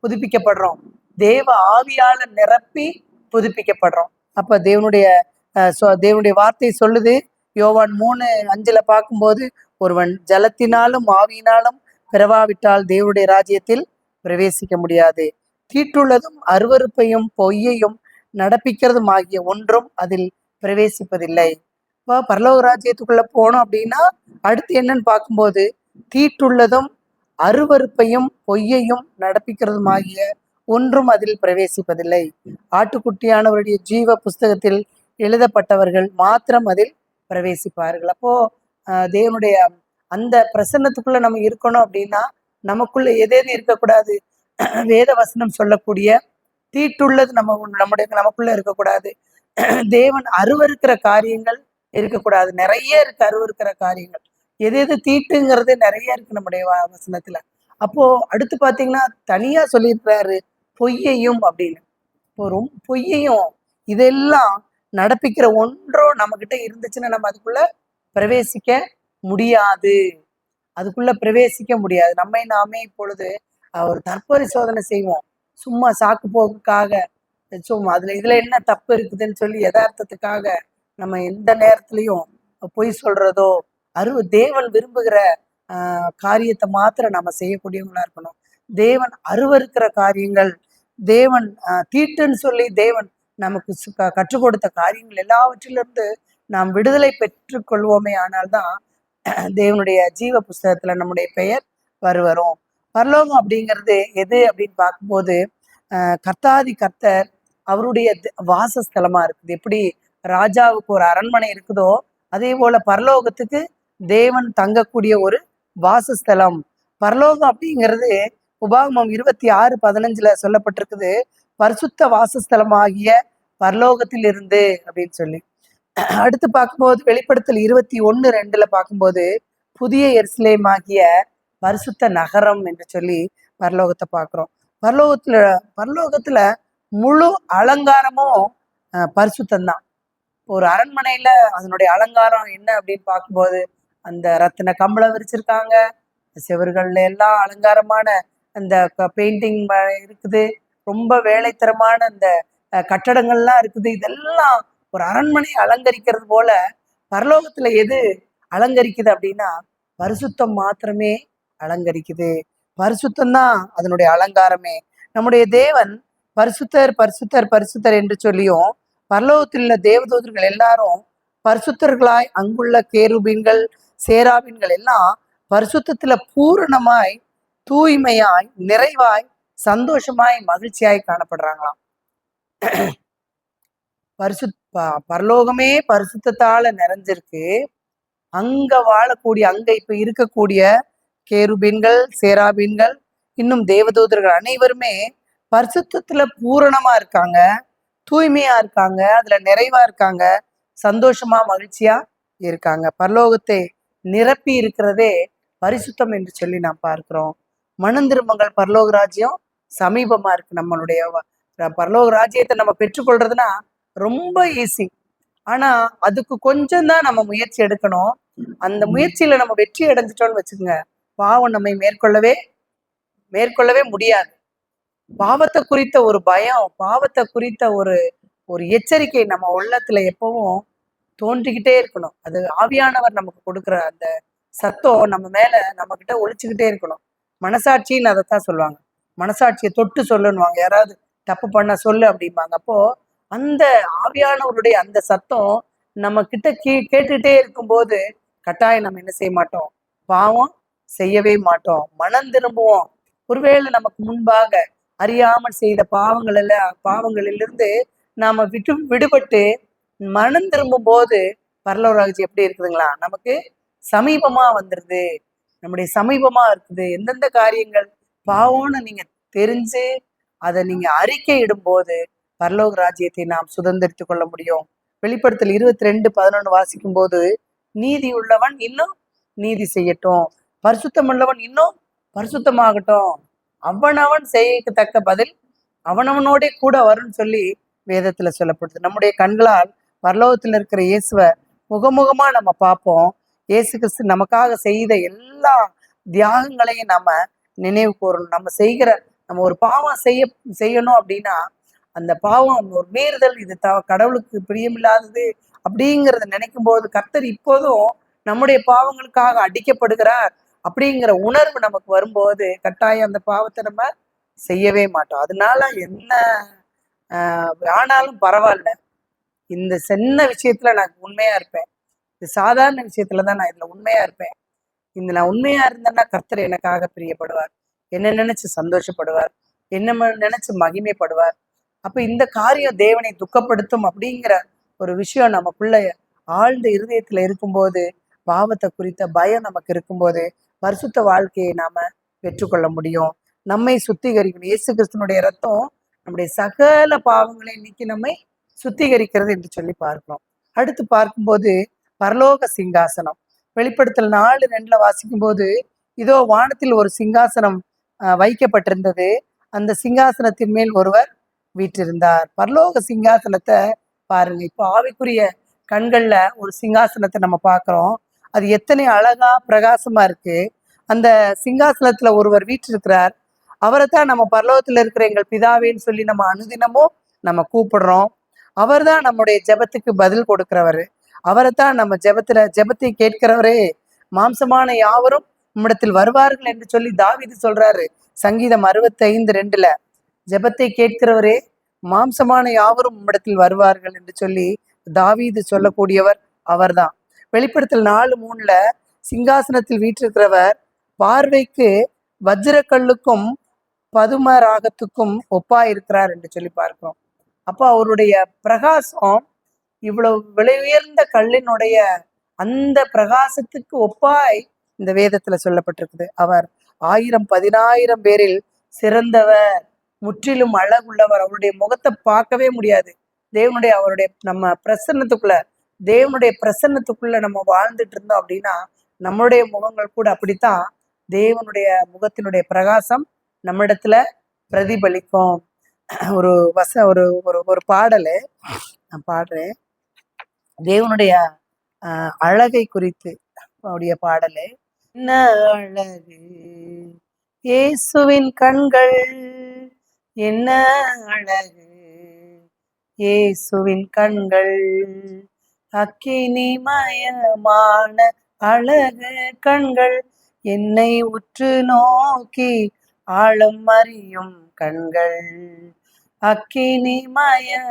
புதுப்பிக்கப்படுறோம், தேவ ஆவியால நிரப்பி புதுப்பிக்கப்படுறோம். அப்ப தேவனுடைய வார்த்தை சொல்லுது, யோவான் 3:5 பார்க்கும்போது, ஒருவன் ஜலத்தினாலும் ஆவியினாலும் பிறவாவிட்டால் தேவனுடைய ராஜ்யத்தில் பிரவேசிக்க முடியாது. தீட்டுள்ளதும் அருவருப்பையும் பொய்யையும் நடப்பிக்கிறதும் ஆகிய ஒன்றும் அதில் பிரவேசிப்பதில்லை. இப்போ பரலோக ராஜ்யத்துக்குள்ள போனோம் அப்படின்னா அடுத்து என்னன்னு பார்க்கும்போது, தீட்டுள்ளதும் அருவருப்பையும் பொய்யையும் நடப்பிக்கிறதும் ஆகிய ஒன்றும் அதில் பிரவேசிப்பதில்லை. ஆட்டுக்குட்டியானவருடைய ஜீவ புஸ்தகத்தில் எழுதப்பட்டவர்கள் மாத்திரம் அதில் பிரவேசிப்பார்கள். அப்போ தேவனுடைய அந்த பிரசன்னத்துக்குள்ள நம்ம இருக்கணும் அப்படின்னா நமக்குள்ள எதேன்னு இருக்கக்கூடாது, வேத வசனம் சொல்லக்கூடிய தீட்டுள்ளது நமக்குள்ள இருக்கக்கூடாது, தேவன் அருவருக்கிற காரியங்கள் இருக்கக்கூடாது. நிறைய இருக்கு அருவருக்கிற காரியங்கள், எது எது தீட்டுங்கிறது நிறைய இருக்கு நம்முடைய வசனத்துல. அப்போ அடுத்து பாத்தீங்கன்னா தனியா சொல்லியிருக்கிறாரு பொய்யையும் அப்படின்னு. பொய்யையும் இதெல்லாம் நடப்பிக்கிற ஒன்றோ நம்ம கிட்ட இருந்துச்சுன்னா நம்ம அதுக்குள்ள பிரவேசிக்க முடியாது. நம்மை நாமே இப்பொழுது ஒரு தற்பரிசோதனை செய்வோம். சும்மா சாக்கு போக்குக்காக, சும்மா இதுல என்ன தப்பு இருக்குதுன்னு சொல்லி யதார்த்தத்துக்காக நம்ம எந்த நேரத்திலையும் பொய் சொல்றதோ, தேவன் விரும்புகிற காரியத்தை மாத்திரம் நம்ம செய்யக்கூடியவங்களா இருக்கணும். தேவன் அருவருக்கிற காரியங்கள், தேவன் தீட்டுன்னு சொல்லி தேவன் நமக்கு கற்றுக் கொடுத்த காரியங்கள் எல்லாவற்றிலிருந்து நாம் விடுதலை பெற்றுக்கொள்வோமே. ஆனால்தான் தேவனுடைய ஜீவ புஸ்தகத்துல நம்முடைய பெயர் வரும். பரலோகம் அப்படிங்கிறது எது அப்படின்னு பார்க்கும்போது, கர்த்தாதி கர்த்தர் அவருடைய வாசஸ்தலமா இருக்குது. எப்படி ராஜாவுக்கு ஒரு அரண்மனை இருக்குதோ அதே போல பரலோகத்துக்கு தேவன் தங்கக்கூடிய ஒரு வாசஸ்தலம். பரலோகம் அப்படிங்கிறது உபாகமம் 26:15 சொல்லப்பட்டிருக்குது, பரிசுத்த வாசஸ்தலம் ஆகிய பரலோகத்தில் இருந்து அப்படின்னு சொல்லி. அடுத்து பார்க்கும்போது வெளிப்படுத்தல் 21:2 பார்க்கும்போது, புதிய எருசலேம் ஆகிய பரிசுத்த நகரம் என்று சொல்லி பரலோகத்தை பார்க்கிறோம். பரலோகத்துல முழு அலங்காரமும் பரிசுத்தம்தான். ஒரு அரண்மனையில அதனுடைய அலங்காரம் என்ன அப்படின்னு பார்க்கும்போது, அந்த ரத்தின கம்பளம் விரிச்சிருக்காங்க, செவர்கள்ல எல்லாம் அலங்காரமான அந்த பெயிண்டிங் இருக்குது, ரொம்ப வேலைத்தரமான அந்த கட்டடங்கள்லாம் இருக்குது. இதெல்லாம் ஒரு அரண்மனை அலங்கரிக்கிறது போல பரலோகத்துல எது அலங்கரிக்குது அப்படின்னா பரிசுத்தம் மாத்திரமே அலங்கரிக்குது. பரிசுத்தம்தான் அதனுடைய அலங்காரமே. நம்முடைய தேவன் பரிசுத்தர் பரிசுத்தர் பரிசுத்தர் என்று சொல்லியும், பரலோகத்தில் உள்ள தேவதூதர்கள் எல்லாரும் பரிசுத்தர்களாய், அங்குள்ள கேருபீன்கள் சேராபீன்கள் எல்லாம் பரிசுத்தத்துல பூரணமாய், தூய்மையாய், நிறைவாய், சந்தோஷமாய், மகிழ்ச்சியாய் காணப்படுறாங்களாம். பரலோகமே பரிசுத்தத்தால நிறைஞ்சிருக்கு. அங்க வாழக்கூடிய, அங்க இப்ப இருக்கக்கூடிய கேருபீன்கள் சேராபீன்கள் இன்னும் தேவதூதர்கள் அனைவருமே பரிசுத்தத்துல பூரணமா இருக்காங்க, தூய்மையா இருக்காங்க, அதுல நிறைவா இருக்காங்க, சந்தோஷமா மகிழ்ச்சியா இருக்காங்க. பரலோகத்தை நிரப்பி இருக்கிறதே பரிசுத்தம் என்று சொல்லி நாம் பார்க்கிறோம். மனந்திரும்பங்கள் பரலோக ராஜ்யம் சமீபமா இருக்கு. நம்மளுடைய பரலோக ராஜ்யத்தை நம்ம பெற்றுக்கொள்றதுன்னா ரொம்ப ஈஸி. ஆனா அதுக்கு கொஞ்சம் தான் நம்ம முயற்சி எடுக்கணும். அந்த முயற்சியில நம்ம வெற்றி அடைஞ்சிட்டோம்னு வச்சுக்கோங்க, பாவம் நம்மை மேற்கொள்ளவே முடியாது. பாவத்தை குறித்த ஒரு பயம், பாவத்தை குறித்த ஒரு ஒரு எச்சரிக்கை நம்ம உள்ளத்துல எப்பவும் தோன்றிக்கிட்டே இருக்கணும். அது ஆவியானவர் நமக்கு கொடுக்குற அந்த சத்தம் நம்ம மேல நம்ம கிட்ட ஒழிச்சுக்கிட்டே இருக்கணும். மனசாட்சின்னு அதைத்தான் சொல்லுவாங்க. மனசாட்சியை தொட்டு சொல்லுன்னுவாங்க. யாராவது தப்பு பண்ண சொல்லு அப்படிம்பாங்க. அப்போ அந்த ஆவியானவருடைய அந்த சத்தம் நம்ம கிட்ட கேட்டுக்கிட்டே இருக்கும்போது கட்டாயம் நம்ம என்ன செய்ய மாட்டோம், பாவம் செய்யவே மாட்டோம், மனம் திரும்புவோம். ஒருவேளை நமக்கு முன்பாக அறியாமல் செய்த பாவங்களிலிருந்து நாம விடுபட்டு மனம் திரும்பும் போது பரலோக ராஜ்யம் எப்படி இருக்குதுங்களா, நமக்கு சமீபமா வந்துருது. நம்முடைய சமீபமா இருக்குது. எந்தெந்த காரியங்கள் பாவம்னு நீங்க தெரிஞ்சு அதை நீங்க அறிக்கை இடும் போது பரலோக ராஜ்யத்தை நாம் சுதந்திரித்து கொள்ள முடியும். வெளிப்படுத்தல் 22:11 வாசிக்கும் போது, நீதி உள்ளவன் இன்னும் நீதி செய்யட்டும், பரிசுத்தம் உள்ளவன் இன்னும் பரிசுத்தமாகட்டும், அவனவன் செய்யத்தக்க பதில் அவனவனோட கூட வரும்னு சொல்லி வேதத்துல சொல்லப்படுது. நம்முடைய கண்களால் பரலோகத்துல இருக்கிற இயேசுவை முகமுகமா நம்ம பார்ப்போம். இயேசு கிறிஸ்து நமக்காக செய்த எல்லா தியாகங்களையும் நம்ம நினைவு கூறணும். நம்ம ஒரு பாவம் செய்யணும் அப்படின்னா அந்த பாவம் ஒரு மீறுதல், இது கடவுளுக்கு பிரியமில்லாதது அப்படிங்கிறத நினைக்கும் போது கர்த்தர் இப்போதும் நம்முடைய பாவங்களுக்காக அடிக்கப்படுகிறார் அப்படிங்கிற உணர்வு நமக்கு வரும்போது கட்டாயம் அந்த பாவத்தை நம்ம செய்யவே மாட்டோம். அதனால என்ன ஆனாலும் பரவாயில்ல, இந்த சின்ன விஷயத்துல நான் உண்மையா இருப்பேன், இது சாதாரண விஷயத்துலதான் நான் இதுல உண்மையா இருப்பேன், நான் உண்மையா இருந்தேன்னா கர்த்தர் எனக்காக பிரியப்படுவார், என்ன நினைச்சு சந்தோஷப்படுவார், என்ன நினைச்சு மகிமைப்படுவார். அப்ப இந்த காரியம் தேவனை துக்கப்படுத்தும் அப்படிங்கிற ஒரு விஷயம் நமக்குள்ள ஆழ்ந்த இருதயத்துல இருக்கும்போது, பாவத்தை குறித்த பயம் நமக்கு இருக்கும்போது பரிசுத்த வாழ்க்கையை நாம பெற்றுக்கொள்ள முடியும். நம்மை சுத்திகரிக்கணும். இயேசு கிறிஸ்துனுடைய ரத்தம் நம்முடைய சகல பாவங்களை நீக்கி நம்மை சுத்திகரிக்கிறது என்று சொல்லி பார்க்கிறோம். அடுத்து பார்க்கும்போது பரலோக சிங்காசனம். வெளிப்படுத்தல் 4:2 வாசிக்கும் போது, இதோ வானத்தில் ஒரு சிங்காசனம் வைக்கப்பட்டிருந்தது, அந்த சிங்காசனத்தின் மேல் ஒருவர் வீற்றிருந்தார். பரலோக சிங்காசனத்தை பாருங்க. இப்போ ஆவிக்குரிய கண்கள்ல ஒரு சிங்காசனத்தை நம்ம பார்க்கிறோம். அது எத்தனை அழகா பிரகாசமா இருக்கு. அந்த சிங்காசனத்துல ஒருவர் வீற்றிருக்கிறார். அவரை தான் நம்ம பரலோகத்துல இருக்கிற எங்கள் பிதாவேன்னு சொல்லி நம்ம அனுதினமும் நம்ம கூப்பிடுறோம். அவர் தான் நம்முடைய ஜெபத்துக்கு பதில் கொடுக்கிறவரு. அவரைத்தான் நம்ம ஜெபத்தை கேட்கிறவரே. மாம்சமான யாவரும் உம்மிடத்தில் வருவார்கள் என்று சொல்லி தாவீது சொல்றாரு சங்கீதம் 65:2. ஜெபத்தை கேட்கிறவரே, மாம்சமான யாவரும் உம்மிடத்தில் வருவார்கள் என்று சொல்லி தாவீது சொல்லக்கூடியவர் அவர்தான். வெளிப்படுத்தல் 4:3 சிங்காசனத்தில் வீற்றிருக்கிறவர் பார்வைக்கு வஜ்ரக்கல்லுக்கும் பதுமராகத்துக்கும் ஒப்பா இருக்கிறார் என்று சொல்லி பார்க்கிறோம். அப்போ அவருடைய பிரகாசம் இவ்வளவு விலை உயர்ந்த கல்லினுடைய அந்த பிரகாசத்துக்கு ஒப்பாய் இந்த வேதத்துல சொல்லப்பட்டிருக்குது. அவர் 1000-10,000 பேரில் சிறந்தவர், முற்றிலும் அழகுள்ளவர். அவருடைய முகத்தை பார்க்கவே முடியாது. அவருடைய நம்ம தேவனுடைய பிரசன்னத்துக்குள்ள நம்ம வாழ்ந்துட்டு இருந்தோம் அப்படின்னா நம்மளுடைய முகங்கள் கூட அப்படித்தான் தேவனுடைய முகத்தினுடைய பிரகாசம் நம்மிடத்துல பிரதிபலிக்கும். ஒரு ஒரு பாடலை நான் பாடுறேன். தேவனுடைய அழகை குறித்து அவருடைய பாடலே. என்ன அழகு இயேசுவின் கண்கள், என்ன அழகு இயேசுவின் கண்கள், அக்கினிமயமான அழகு கண்கள், என்னை உற்று நோக்கி ஆழம் அறியும் கண்கள், அக்கினிமயமான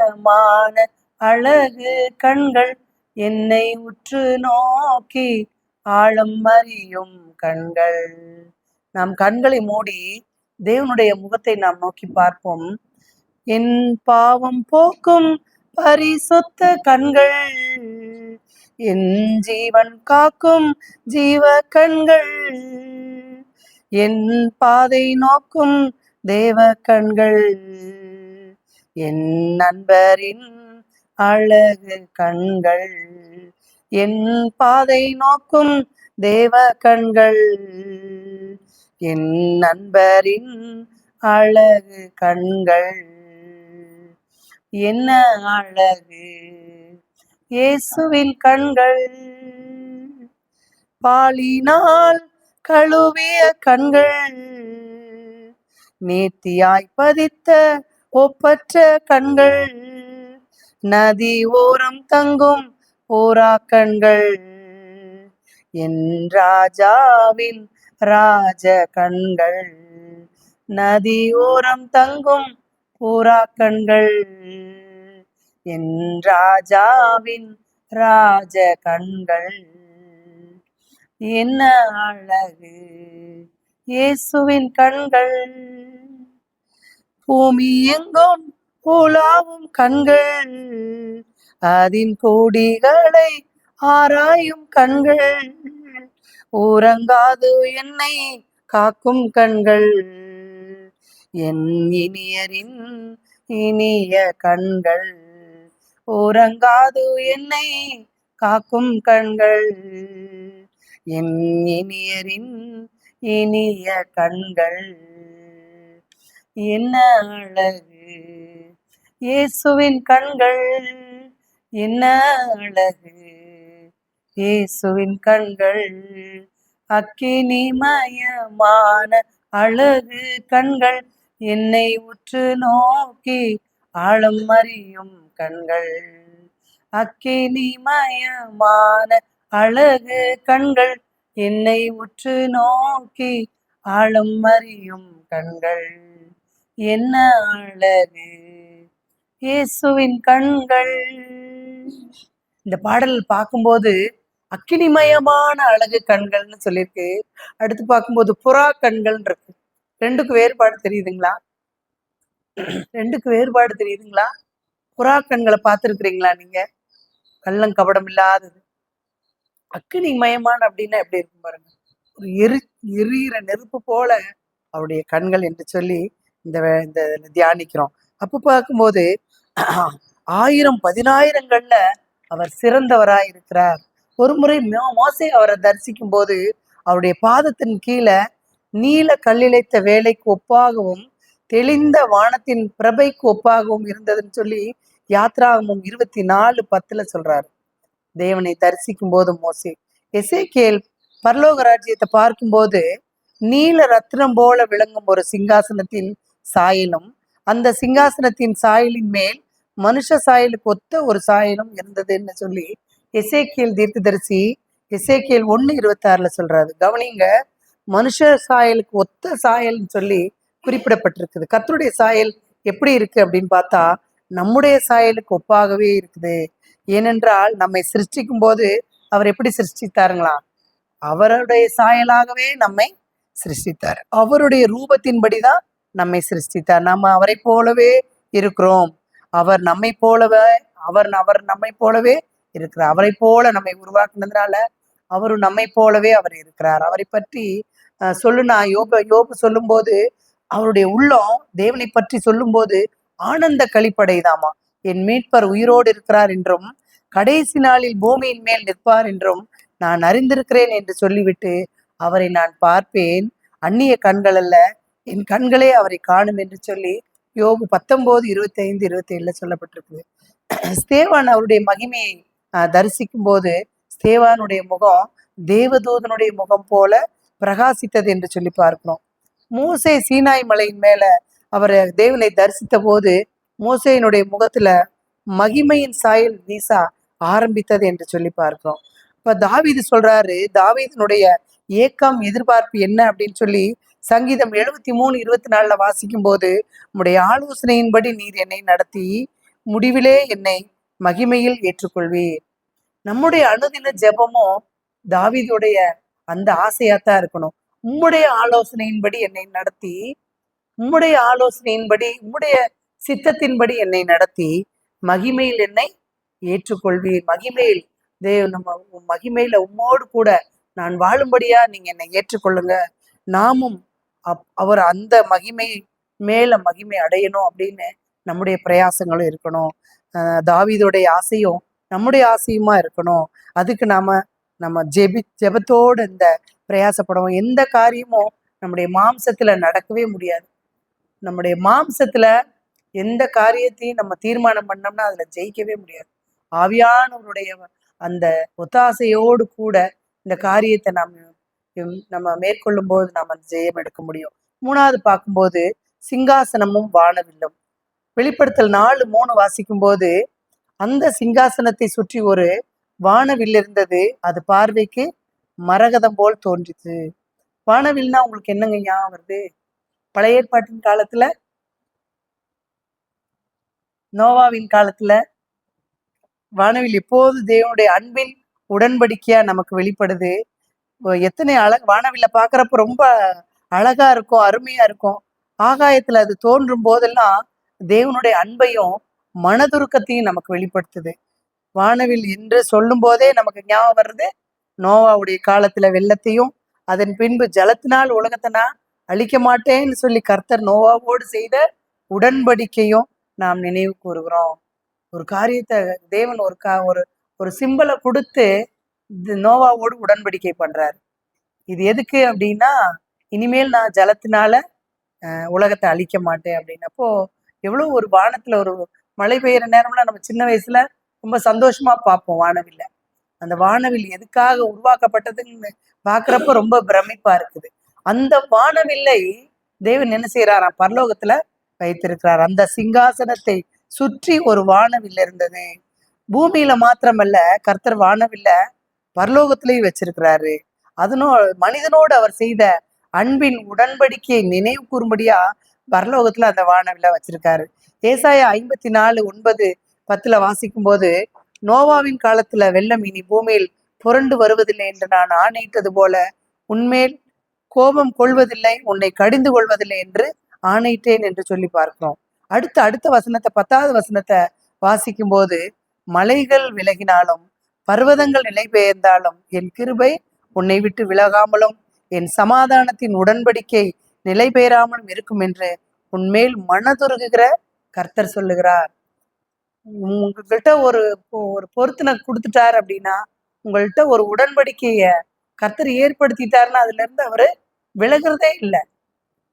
அழகு கண்கள், என்னை உற்று நோக்கி ஆழம் அறியும் கண்கள். நாம் கண்களை மூடி தேவனுடைய முகத்தை நாம் நோக்கி பார்ப்போம். என் பாவம் போக்கும் பரிசுத்த கண்கள், என் ஜீவன் காக்கும் ஜீவ கண்கள், என் பாதை நோக்கும் தேவ கண்கள், என் நண்பரின் அழகு கண்கள், என் பாதை நோக்கும் தேவ கண்கள், என் நண்பரின் அழகு கண்கள். என்ன அழகு இயேசுவின் கண்கள், பாலினால் கழுவிய கண்கள், நேர்த்தியாய் பதித்த ஒப்பற்ற கண்கள், நதி ஓரம் தங்கும் ஓரா கண்கள், என் ராஜாவின் ராஜ கண்கள், நதி ஓரம் தங்கும் பூரா கண்கள், என் ராஜாவின் ராஜ கண்கள். என்ன அழகு இயேசுவின் கண்கள், பூமி எங்கும் உலாவும் கண்கள், அதின் கொடிகளை ஆராயும் கண்கள், உறங்காது என்னை காக்கும் கண்கள், என் இனியரின் இனிய கண்கள், உறங்காது என்னை காக்கும் கண்கள், என் இனியரின் இனிய கண்கள். என்ன அழகு இயேசுவின் கண்கள், என்ன அழகு இயேசுவின் கண்கள், அக்கினிமயமான அழகு கண்கள், என்னை உற்று நோக்கி ஆழம் அறியும் கண்கள், அக்கினிமயமான அழகு கண்கள், என்னை உற்று நோக்கி ஆழம் அறியும் கண்கள். என்ன அழகு இயேசுவின் கண்கள். இந்த பாடல் பார்க்கும்போது அக்கினிமயமான அழகு கண்கள்னு சொல்லியிருக்கு. அடுத்து பார்க்கும்போது புறா கண்கள் இருக்கு. ரெண்டுக்கு வேறுபாடு தெரியுதுங்களா? ரெண்டுக்கு வேறுபாடு தெரியுதுங்களா? புறா கண்களை பார்த்துருக்குறீங்களா நீங்க? கள்ளம் கபடம் இல்லாதது. அக்கினிமயமான அப்படின்னா எப்படி இருக்கும் பாருங்க. ஒரு எரியிற நெருப்பு போல அவருடைய கண்கள் என்று சொல்லி இந்த தியானிக்கிறோம். அப்ப பார்க்கும்போது 1000 10,000கள்ல அவர் சிறந்தவராய் இருக்கிறார். ஒரு முறை மோசே அவரை தரிசிக்கும் போது அவருடைய பாதத்தின் கீழே நீல கல்லிழைத்த வேலைக்கு ஒப்பாகவும் தெளிந்த வானத்தின் பிரபைக்கு ஒப்பாகவும் இருந்ததுன்னு சொல்லி யாத்ராகமம் 24:10 சொல்றாரு. தேவனை தரிசிக்கும் போது மோசே. எசேக்கியேல் பரலோக ராஜ்யத்தை பார்க்கும்போது நீல ரத்னம் போல விளங்கும் ஒரு சிங்காசனத்தின் சாயலும், அந்த சிங்காசனத்தின் சாயலின் மேல் மனுஷ சாயலுக்கு ஒத்த ஒரு சாயலும் இருந்ததுன்னு சொல்லி எசேக்கியேல் தீர்க்கதரிசி எசேக்கியேல் 1:26 சொல்றாரு. கவனிங்க, மனுஷ சாயலுக்கு ஒத்த சாயல்னு சொல்லி குறிப்பிடப்பட்டிருக்குது. கர்த்தருடைய சாயல் எப்படி இருக்கு அப்படின்னு பார்த்தா நம்முடைய சாயலுக்கு ஒப்பாகவே இருக்குது. ஏனென்றால் நம்மை சிருஷ்டிக்கும் போது அவர் எப்படி சிருஷ்டித்தாருங்களா? அவருடைய சாயலாகவே நம்மை சிருஷ்டித்தார். அவருடைய ரூபத்தின்படிதான் நம்மை சிருஷ்டித்தார். நம்ம அவரை போலவே இருக்கிறோம். அவர் நம்மை போலவே அவர் நம்மை போலவே இருக்கிறார். அவரை போல நம்மை உருவாக்குனதுனால அவரும் நம்மை போலவே அவர் இருக்கிறார். அவரை பற்றி சொல்லுனா யோபு சொல்லும் போது அவருடைய உள்ளம் தேவனை பற்றி சொல்லும் போது ஆனந்த கழிப்படைதாமா. என் மீட்பர் உயிரோடு இருக்கிறார் என்றும் கடைசி நாளில் பூமியின் மேல் நிற்பார் என்றும் நான் அறிந்திருக்கிறேன் என்று சொல்லிவிட்டு அவரை நான் பார்ப்பேன், அந்நிய கண்கள் அல்ல, என் கண்களே அவரை காணும் என்று சொல்லி யோபு 19:25-27 சொல்லப்பட்டிருக்குது. ஸ்தேவான் அவருடைய மகிமையை தரிசிக்கும் போது ஸ்தேவானுடைய முகம் தேவதூதனுடைய முகம் போல பிரகாசித்தது என்று சொல்லி பார்க்கிறோம். மோசே சீனாய் மலையின் மேல அவர் தேவனை தரிசித்த போது மோசேயினுடைய முகத்துல மகிமையின் சாயல் வீச ஆரம்பித்தது என்று சொல்லி பார்க்கிறோம். இப்ப தாவீது சொல்றாரு, தாவீதினுடைய ஏக்கம், எதிர்பார்ப்பு என்ன அப்படின்னு சொல்லி சங்கீதம் 73:24 வாசிக்கும் போது, உம்முடைய ஆலோசனையின்படி நீர் என்னை நடத்தி முடிவிலே என்னை மகிமையில் ஏற்றுக்கொள்வீர். நம்முடைய அனுதின ஜெபமும் தாவீதுடைய அந்த ஆசையாத்தான் இருக்கணும். உம்முடைய ஆலோசனையின்படி என்னை நடத்தி, உம்முடைய ஆலோசனையின்படி, உம்முடைய சித்தத்தின்படி என்னை நடத்தி, மகிமையில் என்னை ஏற்றுக்கொள்வீர். மகிமையில் நம்ம மகிமையில உம்மோடு கூட நான் வாழும்படியா நீங்க என்னை ஏற்றுக்கொள்ளுங்க. நாமும் அவர் அந்த மகிமை மேல மகிமை அடையணும் அப்படின்னு நம்முடைய பிரயாசங்களும் இருக்கணும். தாவீதுடைய ஆசையும் நம்முடைய ஆசையுமா இருக்கணும். அதுக்கு நம்ம ஜெபத்தோடு இந்த பிரயாசப்படுவோம். எந்த காரியமும் நம்முடைய மாம்சத்துல நடக்கவே முடியாது. நம்முடைய மாம்சத்துல எந்த காரியத்தையும் நம்ம தீர்மானம் பண்ணோம்னா அதுல ஜெயிக்கவே முடியாது. ஆவியானவருடைய அந்த ஒத்தாசையோடு கூட இந்த காரியத்தை நம்ம மேற்கொள்ளும் போது நாம ஜெயம் எடுக்க முடியும். 3வது பார்க்கும்போது சிங்காசனமும் வானவில்லும். வெளிப்படுத்தல் 4:3 வாசிக்கும் போது, அந்த சிங்காசனத்தை சுற்றி ஒரு வானவில் இருந்தது. அது பார்வைக்கு மரகதம் போல் தோன்றிச்சு. வானவில்னா உங்களுக்கு என்னங்க ஞாபகம் வருது? பழைய ஏற்பாட்டின் காலத்துல, நோவாவின் காலத்துல வானவில் எப்போது தேவனுடைய அன்பின் உடன்படிக்கையா நமக்கு வெளிப்படுது. எத்தனை வானவில்ல பாக்குறப்ப ரொம்ப அழகா இருக்கும், அருமையா இருக்கும். ஆகாயத்துல அது தோன்றும் போதெல்லாம் தேவனுடைய அன்பையும் மனதுருக்கத்தையும் நமக்கு வெளிப்படுத்துது. வானவில் என்று சொல்லும் போதே நமக்கு ஞாபகம் வருது நோவாவுடைய காலத்துல வெள்ளத்தையும், அதன் பின்பு ஜலத்தினால் உலகத்தை நான் அழிக்க மாட்டேன்னு சொல்லி கர்த்தர் நோவாவோடு செய்த உடன்படிக்கையும் நாம் நினைவு கூறுகிறோம். ஒரு காரியத்தை தேவன் ஒரு சிம்பலை கொடுத்து நோவாவோடு உடன்படிக்கை பண்றாரு. இது எதுக்கு அப்படின்னா, இனிமேல் நான் ஜலத்தினால உலகத்தை அழிக்க மாட்டேன் அப்படின்னப்போ, எவ்வளவு ஒரு வானத்துல ஒரு மழை பெய்யுற நேரம்லாம் நம்ம சின்ன வயசுல ரொம்ப சந்தோஷமா பார்ப்போம் வானவில்ல. அந்த வானவில் எதுக்காக உருவாக்கப்பட்டதுன்னு பாக்குறப்ப ரொம்ப பிரமிப்பா இருக்குது. அந்த வானவில்லை தேவன் என்ன செய்யறாராம்? பரலோகத்துல வைத்திருக்கிறார். அந்த சிங்காசனத்தை சுற்றி ஒரு வானவில் இருந்தது. பூமியில மாத்திரமல்ல, கர்த்தர் வானவில்ல பரலோகத்திலேயும் வச்சிருக்கிறாரு. மனிதனோடு அவர் செய்த அன்பின் உடன்படிக்கையை நினைவு கூறும்படியா பரலோகத்துல அந்த வானவில்ல வச்சிருக்காரு. ஏசாயா 54:9-10 வாசிக்கும் போது, நோவாவின் காலத்துல வெள்ளம் இனி பூமியில் புரண்டு வருவதில்லை என்று நான் ஆணையிட்டது போல உன்மேல் கோபம் கொள்வதில்லை, உன்னை கடிந்து கொள்வதில்லை என்று ஆணையிட்டேன் என்று சொல்லி பார்க்கிறோம். அடுத்த வசனத்தை 10வது வசனத்தை வாசிக்கும் போது, மலைகள் விலகினாலும் பர்வதங்கள் நிலை பெயர்ந்தாலும் என் கிருபை உன்னை விட்டு விலகாமலும் என் சமாதானத்தின் உடன்படிக்கை நிலை பெயராமலும் இருக்கும் என்று உன்மேல் மனதுருகுகிற கர்த்தர் சொல்லுகிறார். உங்ககிட்ட ஒரு பொருத்தனை கொடுத்துட்டார் அப்படின்னா, உங்கள்கிட்ட ஒரு உடன்படிக்கைய கர்த்தர் ஏற்படுத்திட்டாருன்னா அதுல இருந்து அவரு விலகிறதே இல்லை,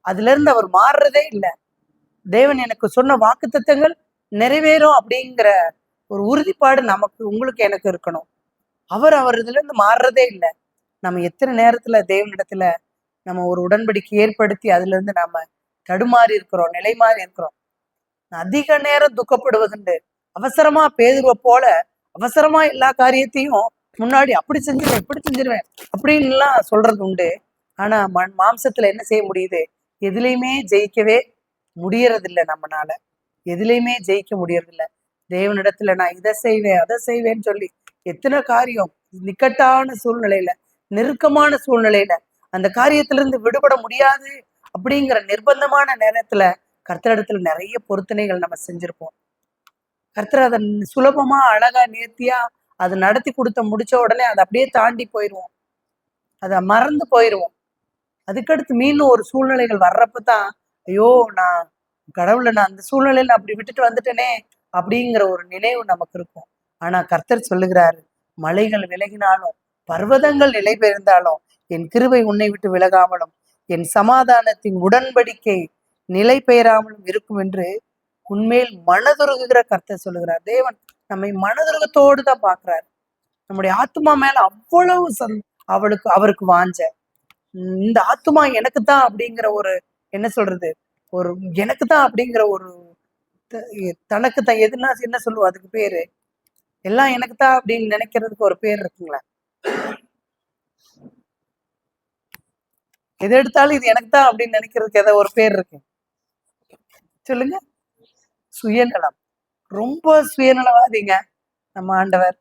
அதுல இருந்து அவர் மாறுறதே இல்லை. தேவன் எனக்கு சொன்ன வாக்குத்தத்தங்கள் நிறைவேறும் அப்படிங்கிற ஒரு உறுதிப்பாடு உங்களுக்கு எனக்கு இருக்கணும். அவர் இதுல இருந்து மாறுறதே இல்லை. நம்ம எத்தனை நேரத்துல தேவனிடத்துல நம்ம ஒரு உடன்படிக்கை ஏற்படுத்தி அதுல இருந்து நாம தடுமாறி இருக்கிறோம், நிலை மாறி இருக்கிறோம். அதிக நேரம் துக்கப்படுவதுண்டு. அவசரமா பேதுருவை போல அவசரமா எல்லா காரியத்தையும் முன்னாடி அப்படி செஞ்சிருவேன், இப்படி செஞ்சிருவேன் அப்படின்லாம் சொல்றது உண்டு. ஆனா மாம்சத்துல என்ன செய்ய முடியுது? எதுலையுமே ஜெயிக்கவே முடியறதில்லை. நம்மனால எதுலையுமே ஜெயிக்க முடியறதில்லை. தேவனிடத்துல நான் இதை செய்வேன், அதை செய்வேன்னு சொல்லி எத்தனை காரியம் நிக்கட்டான சூழ்நிலையில, நெருக்கமான சூழ்நிலையில அந்த காரியத்துல இருந்து விடுபட முடியாது அப்படிங்கிற நிர்பந்தமான நேரத்துல கர்த்தரிடத்துல நிறைய பொருத்தனைகள் நம்ம செஞ்சிருப்போம். கர்த்தர் அதை சுலபமா, அழகா, நேர்த்தியா அதை நடத்தி கொடுத்த முடிச்ச உடனே அதை அப்படியே தாண்டி போயிடுவோம், அதை மறந்து போயிடுவோம். அதுக்கடுத்து மீண்டும் ஒரு சூழ்நிலைகள் வர்றப்பதான், ஐயோ நான் அந்த சூழ்நிலையில அப்படி விட்டுட்டு வந்துட்டேனே அப்படிங்கிற ஒரு நினைவு நமக்கு இருக்கும். ஆனா கர்த்தர் சொல்லுகிறாரு, மலைகள் விலகினாலும் பர்வதங்கள் நிலை பெயர்ந்தாலும் என் கிருபை உன்னை விட்டு விலகாமலும் என் சமாதானத்தின் உடன்படிக்கை நிலை பெயராமலும் இருக்கும் என்று உன்மேல் மனதுருகுகிற கர்த்தர் சொல்லுகிறார். தேவன் நம்மை மனதுருகத்தோடு தான் பார்க்கிறார். நம்முடைய ஆத்மா மேல அவ்வளவு அவருக்கு வாஞ்ச, இந்த ஆத்மா எனக்கு தான் அப்படிங்கிற ஒரு என்ன சொல்றது, ஒரு எனக்கு தான் அப்படிங்கிற ஒரு தனக்கு தான் எதுனா என்ன சொல்லுவோம், அதுக்கு பேரு எல்லாம் எனக்கு தான் அப்படின்னு நினைக்கிறதுக்கு ஒரு பேர் இருக்குங்களா? எது எடுத்தாலும் இது எனக்கு தான் அப்படின்னு நினைக்கிறதுக்கு ஏதோ ஒரு பேர் இருக்கு, சொல்லுங்க. சுயநலம். ரொம்ப சுயநலவாதிங்க நம்ம ஆண்டவர்.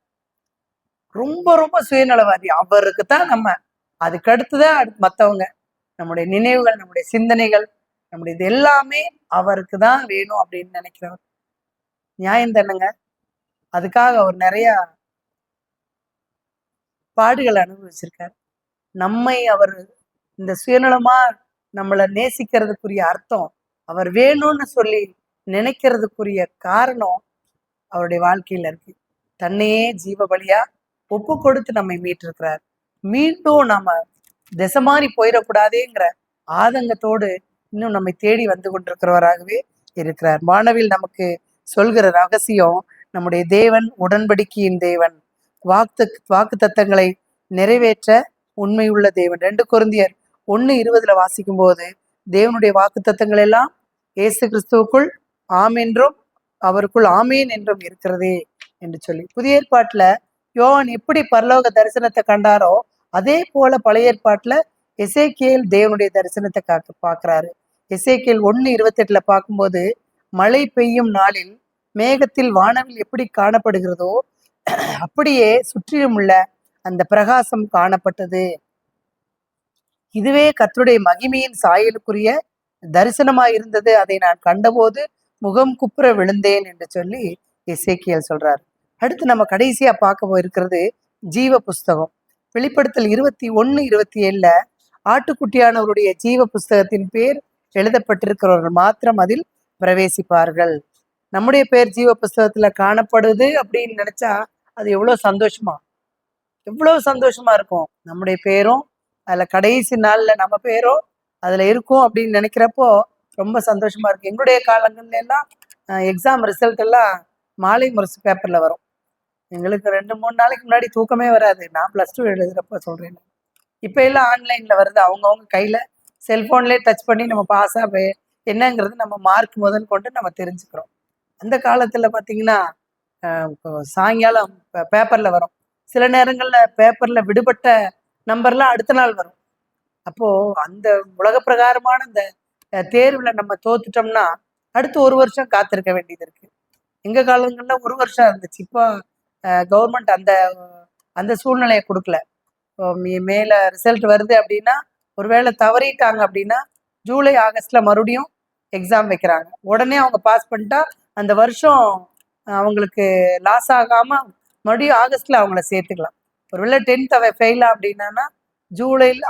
ரொம்ப ரொம்ப சுயநலவாதி. அவருக்கு தான் நம்ம, அதுக்கு அடுத்துதான் மத்தவங்க. நம்முடைய நினைவுகள், நம்முடைய சிந்தனைகள், நம்முடைய இது எல்லாமே அவருக்கு தான் வேணும் அப்படின்னு நினைக்கிறவர். நியாயம் தானேங்க. அதுக்காக அவர் நிறைய பாடுகள் அனுபவிச்சிருக்காரு. நம்மை அவர் இந்த சுயநலமா நம்மளை நேசிக்கிறதுக்குரிய அர்த்தம், அவர் வேணும்னு சொல்லி நினைக்கிறதுக்குரிய காரணம் அவருடைய வாழ்க்கையில இருக்கு. தன்னையே ஜீவ பலியா ஒப்பு கொடுத்து நம்மை மீட்டிருக்கிறார். மீண்டும் நாம திசை மாறி போயிடக்கூடாதேங்கிற ஆதங்கத்தோடு இன்னும் நம்மை தேடி வந்து கொண்டிருக்கிறவராகவே இருக்கிறார். வானவில் நமக்கு சொல்கிற ரகசியம், நம்முடைய தேவன் உடன்படிக்கையின் தேவன், வாக்கு தத்தங்களை நிறைவேற்ற உண்மையுள்ள தேவன். 2 கொரிந்தியர் 1:20 வாசிக்கும் போது, தேவனுடைய வாக்கு தத்தங்கள் எல்லாம் இயேசு கிறிஸ்துவுக்குள் ஆம் என்றும் அவருக்குள் ஆமேன் என்றும் இருக்கிறதே என்று சொல்லி. புதிய ஏற்பாட்டுல யோவான் எப்படி பரலோக தரிசனத்தை கண்டாரோ அதே போல பழைய ஏற்பாட்டுல எசேக்கியேல் தேவனுடைய தரிசனத்தை பார்க்கிறாரு. எசேக்கியேல் 1:28 பார்க்கும்போது, மழை பெய்யும் நாளில் மேகத்தில் வானவில் எப்படி காணப்படுகிறதோ அப்படியே சுற்றிலும் உள்ள அந்த பிரகாசம் காணப்பட்டது. இதுவே கர்த்தருடைய மகிமையின் சாயலுக்குரிய தரிசனமாய் இருந்தது. அதை நான் கண்டபோது முகம் குப்புற விழுந்தேன் என்று சொல்லி எசேக்கியேல் சொல்றாரு. அடுத்து நம்ம கடைசியா பார்க்க போயிருக்கிறது ஜீவ புஸ்தகம். வெளிப்படுத்தல் 21:27 ஆட்டுக்குட்டியானவருடைய ஜீவ புஸ்தகத்தின் பேர் எழுதப்பட்டிருக்கிறவர்கள் மாத்திரம் அதில் பிரவேசிப்பார்கள். நம்முடைய பேர் ஜீவ புஸ்தகத்துல காணப்படுது அப்படின்னு நினைச்சா அது எவ்வளவு சந்தோஷமா இருக்கும். நம்முடைய பேரும் அதுல கடைசி நாள்ல நம்ம பேரும் அதுல இருக்கும் அப்படின்னு நினைக்கிறப்போ ரொம்ப சந்தோஷமா இருக்கு. எங்களுடைய காலங்கள்ல எல்லாம் எக்ஸாம் ரிசல்ட் எல்லாம் மாலை முரசு பேப்பர்ல வரும். எங்களுக்கு 2-3 நாளைக்கு முன்னாடி தூக்கமே வராது. நான் +2 எழுதுறப்ப சொல்றேன். இப்ப எல்லாம் ஆன்லைன்ல வருது. அவங்கவுங்க கையில செல்போன்லயே டச் பண்ணி நம்ம பாஸா என்னங்கிறது நம்ம மார்க் முதல் கொண்டு நம்ம தெரிஞ்சுக்கிறோம். அந்த காலத்துல பாத்தீங்கன்னா சாயங்காலம் பேப்பர்ல வரும். சில நேரங்கள்ல பேப்பர்ல விடுபட்ட நம்பர்லாம் அடுத்த நாள் வரும். அப்போ அந்த உலக பிரகாரமான இந்த தேர்வுல நம்ம தோத்துட்டோம்னா அடுத்து 1 வருஷம் காத்திருக்க வேண்டியது இருக்கு. எங்க காலங்கள்ல 1 வருஷம் இருந்துச்சு. இப்போ கவர்மெண்ட் அந்த அந்த சூழ்நிலையை கொடுக்கல. மேல ரிசல்ட் வருது அப்படின்னா, ஒருவேளை தவறிட்டாங்க அப்படின்னா ஜூலை ஆகஸ்ட்ல மறுபடியும் எக்ஸாம் வைக்கிறாங்க. உடனே அவங்க பாஸ் பண்ணிட்டா அந்த வருஷம் அவங்களுக்கு லாஸ் ஆகாம மறுபடியும் ஆகஸ்ட்ல அவங்கள சேர்த்துக்கலாம். ஒருவேளை 10th அவ ஃபெயிலா அப்படின்னா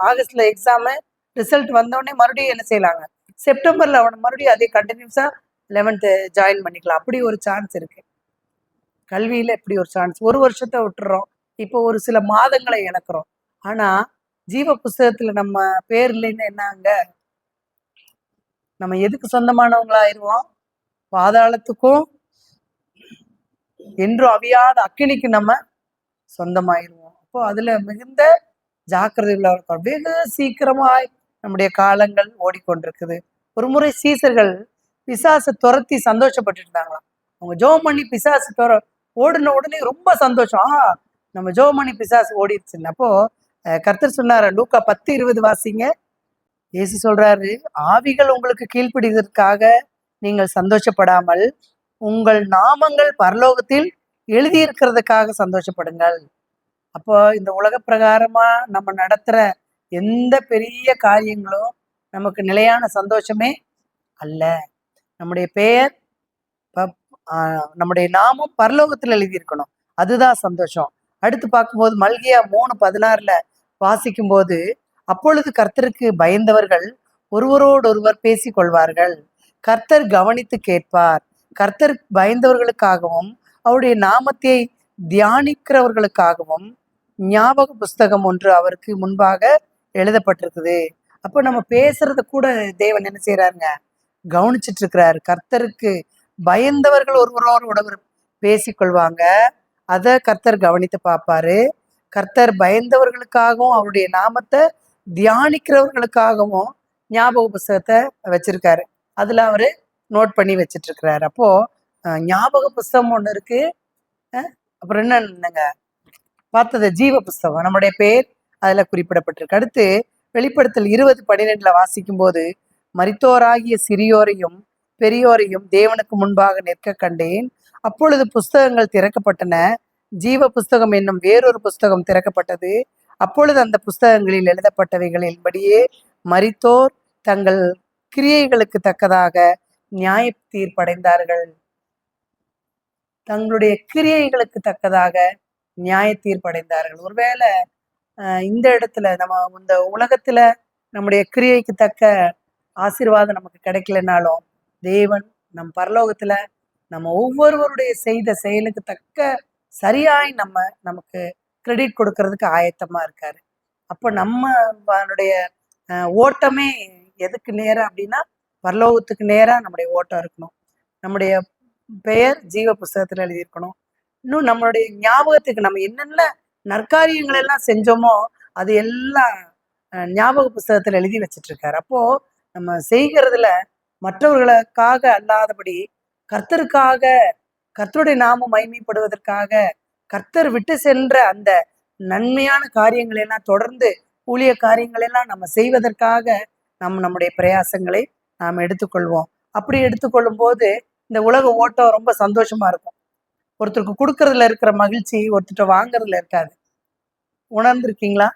ஆகஸ்ட்ல எக்ஸாமு ரிசல்ட் வந்தோடனே மறுபடியும் என்ன செய்யலாங்க, செப்டம்பர்ல அவனை மறுபடியும் அதே கண்டினியூஸா 11th ஜாயின் பண்ணிக்கலாம். அப்படி ஒரு சான்ஸ் இருக்கு. கல்வியில இப்படி ஒரு சான்ஸ். 1 வருஷத்தை விட்டுறோம், இப்போ ஒரு சில மாதங்களை இழக்கிறோம். ஆனா ஜீவ புஸ்தகத்துல நம்ம பேர் இல்லைன்னு என்னங்க, நம்ம எதுக்கு சொந்தமானவங்களா ஆயிடுவோம்? பாதாளத்துக்கும் என்றும் அவியாத அக்கினிக்கு நம்ம சொந்தமாயிருவோம். அப்போ அதுல மிகுந்த ஜாக்கிரதை உள்ள வெகு சீக்கிரமாய் நம்முடைய காலங்கள் ஓடிக்கொண்டிருக்குது. ஒரு முறை சீசர்கள் பிசாசை துரத்தி சந்தோஷப்பட்டு இருந்தாங்களாம். அவங்க ஜோம் பண்ணி பிசாசு ஓடின உடனே ரொம்ப சந்தோஷம். நம்ம ஜோம் பண்ணி பிசாசு ஓடிடுச்சுன்னு. அப்போ கர்த்தர் சொன்னாரு, லூக்கா 10:20 வாசிங்க. இயேசு சொல்றாரு, ஆவிகள் உங்களுக்கு கீழ்ப்பிடிதற்காக நீங்கள் சந்தோஷப்படாமல் உங்கள் நாமங்கள் பரலோகத்தில் எழுதியிருக்கிறதுக்காக சந்தோஷப்படுங்கள். அப்போ இந்த உலக பிரகாரமா நம்ம நடத்துற எந்த பெரிய காரியங்களும் நமக்கு நிலையான சந்தோஷமே அல்ல. நம்முடைய பெயர் நம்முடைய நாமம் பரலோகத்தில் எழுதியிருக்கணும், அதுதான் சந்தோஷம். அடுத்து பார்க்கும்போது மல்கியா 3:16 வாசிக்கும் போது, அப்பொழுது கர்த்தருக்கு பயந்தவர்கள் ஒருவரோடொருவர் பேசிக் கொள்வார்கள், கர்த்தர் கவனித்து கேட்பார். கர்த்தர் பயந்தவர்களுக்காகவும் அவருடைய நாமத்தை தியானிக்கிறவர்களுக்காகவும் ஞாபக புஸ்தகம் ஒன்று அவருக்கு முன்பாக எழுதப்பட்டிருக்குது. அப்போ நம்ம பேசுறத கூட தேவன் என்ன செய்யறாருங்க, கவனிச்சிட்டு இருக்கிறாரு. கர்த்தருக்கு பயந்தவர்கள் ஒருவரோடு பேசிக்கொள்வாங்க, அதை கர்த்தர் கவனித்து பார்ப்பாரு. கர்த்தர் பயந்தவர்களுக்காகவும் அவருடைய நாமத்தை தியானிக்கிறவர்களுக்காகவும் ஞாபக புஸ்தகத்தை வச்சிருக்காரு. அதுல அவரு நோட் பண்ணி வச்சிட்டு இருக்கிறாரு. அப்போ ஞாபக புஸ்தகம் ஒண்ணு இருக்கு. அப்புறம் என்னங்க பார்த்தது, ஜீவ புஸ்தகம், நம்முடைய பேர் அதுல குறிப்பிடப்பட்டிருக்கு. அடுத்து வெளிப்படுத்தல் 20:12 வாசிக்கும் போது, மரித்தோராகிய சிறியோரையும் பெரியோரையும் தேவனுக்கு முன்பாக நிற்க கண்டேன். அப்பொழுது புஸ்தகங்கள் திறக்கப்பட்டன. ஜீவ புஸ்தகம் என்னும் வேறொரு புஸ்தகம் திறக்கப்பட்டது. அப்பொழுது அந்த புஸ்தகங்களில் எழுதப்பட்டவைகளின்படியே மரித்தோர் தங்கள் கிரியைகளுக்கு தக்கதாக நியாய தீர்ப்படைந்தார்கள். தங்களுடைய கிரியைகளுக்கு தக்கதாக நியாய தீர்ப்படைந்தார்கள். ஒருவேளை இந்த இடத்துல நம்ம இந்த உலகத்துல நம்முடைய கிரியைக்கு தக்க ஆசீர்வாதம் நமக்கு கிடைக்கலனாலும், தேவன் நம் பரலோகத்துல நம்ம ஒவ்வொருவருடைய செய்த செயலுக்கு தக்க சரியாய் நமக்கு கிரெடிட் கொடுக்கறதுக்கு ஆயத்தமா இருக்காரு. அப்போ நம்மளுடைய ஓட்டமே எதுக்கு நேரா அப்படின்னா, பரலோகத்துக்கு நேரா நம்முடைய ஓட்டம் இருக்கணும். நம்முடைய பெயர் ஜீவ புஸ்தகத்துல எழுதியிருக்கணும். இன்னும் நம்மளுடைய ஞாபகத்துக்கு நம்ம என்னென்ன நற்காரியங்கள் எல்லாம் செஞ்சோமோ அது எல்லாம் ஞாபக புஸ்தகத்துல எழுதி வச்சிட்டு இருக்காரு. அப்போ நம்ம செய்கிறதுல மற்றவர்களுக்காக அல்லாதபடி கர்த்தருக்காக, கர்த்தருடைய நாமம் மகிமைப்படுவதற்காக, கர்த்தர் விட்டு சென்ற அந்த நன்மையான காரியங்களை எல்லாம் தொடர்ந்து ஊழிய காரியங்கள் எல்லாம் நம்ம செய்வதற்காக நம்முடைய பிரயாசங்களை நாம் எடுத்துக்கொள்வோம். அப்படி எடுத்துக்கொள்ளும் போது இந்த உலக ஓட்டம் ரொம்ப சந்தோஷமா இருக்கும். ஒருத்தருக்கு கொடுக்கறதுல இருக்கிற மகிழ்ச்சி ஒருத்தர்கிட்ட வாங்குறதுல இருக்காது. உணர்ந்திருக்கீங்களா?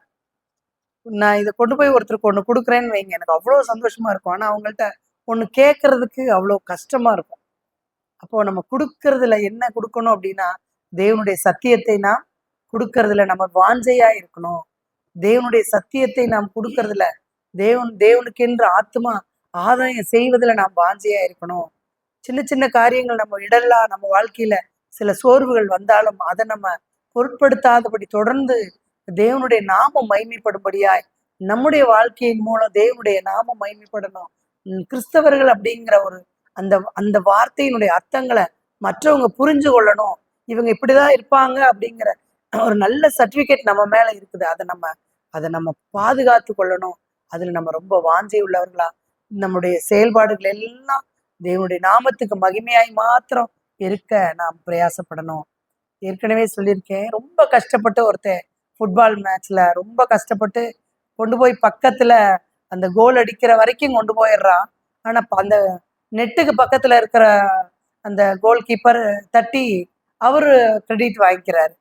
நான் இதை கொண்டு போய் ஒருத்தருக்கு ஒண்ணு கொடுக்குறேன்னு வைங்க, எனக்கு அவ்வளவு சந்தோஷமா இருக்கும். ஆனா அவங்கள்ட்ட ஒண்ணு கேட்கறதுக்கு அவ்வளவு கஷ்டமா இருக்கும். அப்போ நம்ம கொடுக்கறதுல என்ன கொடுக்கணும் அப்படின்னா, தேவனுடைய சத்தியத்தை நாம் கொடுக்கறதுல நம்ம வாஞ்சையா இருக்கணும். தேவனுடைய சத்தியத்தை நாம் கொடுக்கறதுல தேவனுக்கென்று ஆத்மா ஆதாயம் செய்வதில் நாம் வாஞ்சையா இருக்கணும். சின்ன சின்ன காரியங்கள் நம்ம இடலாம் நம்ம வாழ்க்கையில சில சோர்வுகள் வந்தாலும் அதை நம்ம பொருட்படுத்தாதபடி தொடர்ந்து தேவனுடைய நாமம் மகிமைப்படும்படியாய் நம்முடைய வாழ்க்கையின் மூலம் தேவனுடைய நாமம் மகிமைப்படணும். கிறிஸ்தவர்கள் அப்படிங்கிற ஒரு அந்த அந்த வார்த்தையினுடைய அர்த்தங்களை மற்றவங்க புரிஞ்சு கொள்ளணும். இவங்க இப்படிதான் இருப்பாங்க அப்படிங்கிற ஒரு நல்ல சர்டிபிகேட் நம்ம மேல இருக்குது. அதை நம்ம பாதுகாத்து கொள்ளணும். அதுல நம்ம ரொம்ப வாஞ்சை உள்ளவர்களா நம்முடைய செயல்பாடுகள் எல்லாம் தேவனுடைய நாமத்துக்கு மகிமையாய் மாத்திரம் இருக்க நாம் பிரயாசப்படணும். ஏற்கனவே சொல்லியிருக்கேன், ரொம்ப கஷ்டப்பட்டு ஒருத்தன் ஃபுட்பால் மேட்ச்ல ரொம்ப கஷ்டப்பட்டு கொண்டு போய் பக்கத்துல அந்த கோல் அடிக்கிற வரைக்கும் கொண்டு போயிடுறான். ஆனா அந்த நெட்டுக்கு பக்கத்துல இருக்கிற அந்த கோல் கீப்பர் தட்டி அவரு கிரெடிட் வாங்கிக்கிறாரு.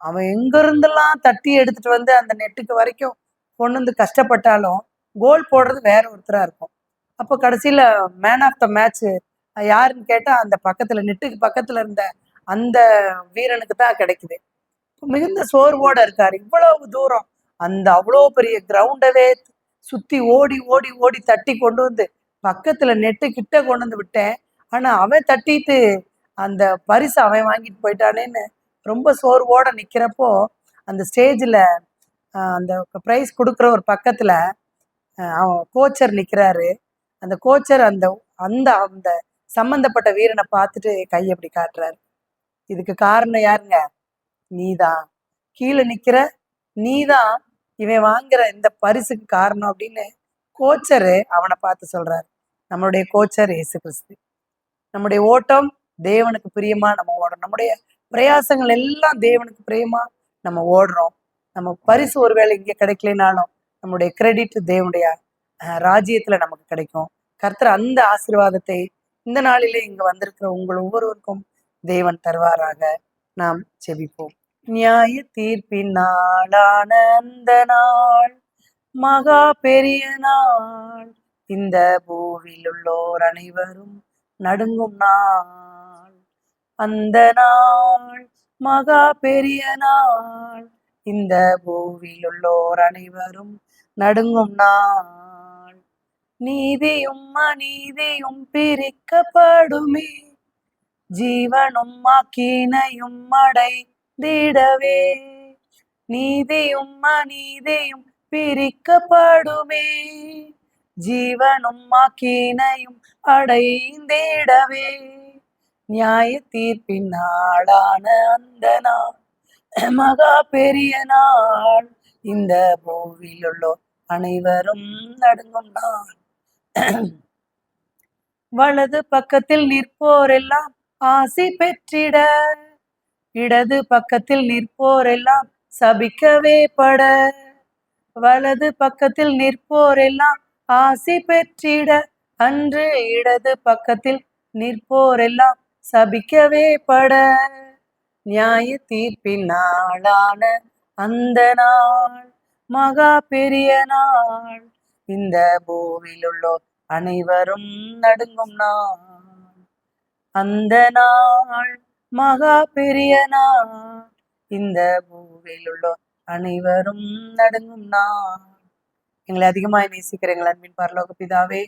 அவன் எங்க இருந்தெல்லாம் தட்டி எடுத்துட்டு வந்து அந்த நெட்டுக்கு வரைக்கும் கொண்டு வந்து கஷ்டப்பட்டாலும் கோல் போடுறது வேற ஒருத்தரா இருக்கும். அப்போ கடைசியில மேன் ஆஃப் த மேட்ச் யாருன்னு கேட்டா அந்த பக்கத்துல நெட்டுக்கு பக்கத்துல இருந்த அந்த வீரனுக்கு தான் கிடைக்குது. மிகுந்த சோர்வோட இருக்காரு. இவ்வளவு தூரம் அந்த அவ்வளோ பெரிய கிரவுண்டவே சுத்தி ஓடி ஓடி ஓடி தட்டி கொண்டு வந்து பக்கத்துல நெட்டு கிட்ட கொண்டு வந்து விட்டேன். ஆனா அவன் தட்டிட்டு அந்த பரிசு அவன் வாங்கிட்டு போயிட்டானேன்னு ரொம்ப சோர்வோட நிக்கிறப்போ அந்த ஸ்டேஜ்ல அந்த பிரைஸ் கொடுக்குற ஒரு பக்கத்துல அவன் கோச்சர் நிக்கிறாரு. அந்த கோச்சர் அந்த அந்த அந்த சம்பந்தப்பட்ட வீரனை பார்த்துட்டு கை அப்படி காட்டுறாரு. இதுக்கு காரணம் யாருங்க? நீதான், கீழே நிக்கிற நீதான் இவன் வாங்குற இந்த பரிசுக்கு காரணம் அப்படின்னு கோச்சரு அவனை பார்த்து சொல்றாரு. நம்மளுடைய கோச்சர் இயேசு கிறிஸ்து. நம்முடைய ஓட்டம் தேவனுக்கு பிரியமா நம்ம ஓடுறோம். நம்முடைய பிரயாசங்கள் எல்லாம் தேவனுக்கு பிரியமா நம்ம ஓடுறோம். நம்ம பரிசு ஒருவேளை இங்க கிடைக்கலனாலும் நம்முடைய கிரெடிட் தேவனுடைய ராஜ்யத்துல நமக்கு கிடைக்கும். கர்த்தர் அந்த ஆசீர்வாதத்தை இந்த நாளிலே இங்க வந்திருக்கிற உங்கள் ஒவ்வொருவருக்கும் தேவன் தருவாராக. நாம் செபிப்போம். நியாய தீர்ப்பின் நாளான அந்த நாள் மகா பெரிய நாள், இந்த பூவில் உள்ளோர் அனைவரும் நடுங்கும் நாள். அந்த நாள் மகா பெரிய நாள், இந்த பூவில் உள்ளோர் அனைவரும் நடுங்கும் நாள். நீதியும் அநீதியும் பிரிக்கப்படுமே, ஜீவனும் ஆக்கினையும் அடைந்திடவே. நீதியும் அநீதியும் பிரிக்கப்படுமே, ஜீவனும் ஆக்கினையும் அடைந்திடவே. நியாய தீர்ப்பின் நாளான அந்த நாள் மகா பெரிய நாள், இந்த பூவில் உள்ளோர் அனைவரும் நடுங்கும் நாள். வலது பக்கத்தில் நிற்போரெல்லாம் ஆசி பெற்றிட, இடது பக்கத்தில் நிற்போரெல்லாம் சபிக்கவே பட. வலது பக்கத்தில் நிற்போரெல்லாம் ஆசி பெற்றிட, அன்று இடது பக்கத்தில் நிற்போரெல்லாம் சபிக்கவே பட. நியாய தீர்ப்பின் நாளான அந்த நாள் மகா பெரிய நாள், இந்த பூவில் உள்ளோர் அனைவரும் நடுங்கும் நாள். அந்த நாள் மகா பெரிய நாள், இந்த பூவில் உள்ளோர் அனைவரும் நடுங்கும் நாள். எங்களை அதிகமாய் நேசிக்கிற எங்கள் அன்பின் பரலோக பிதாவே,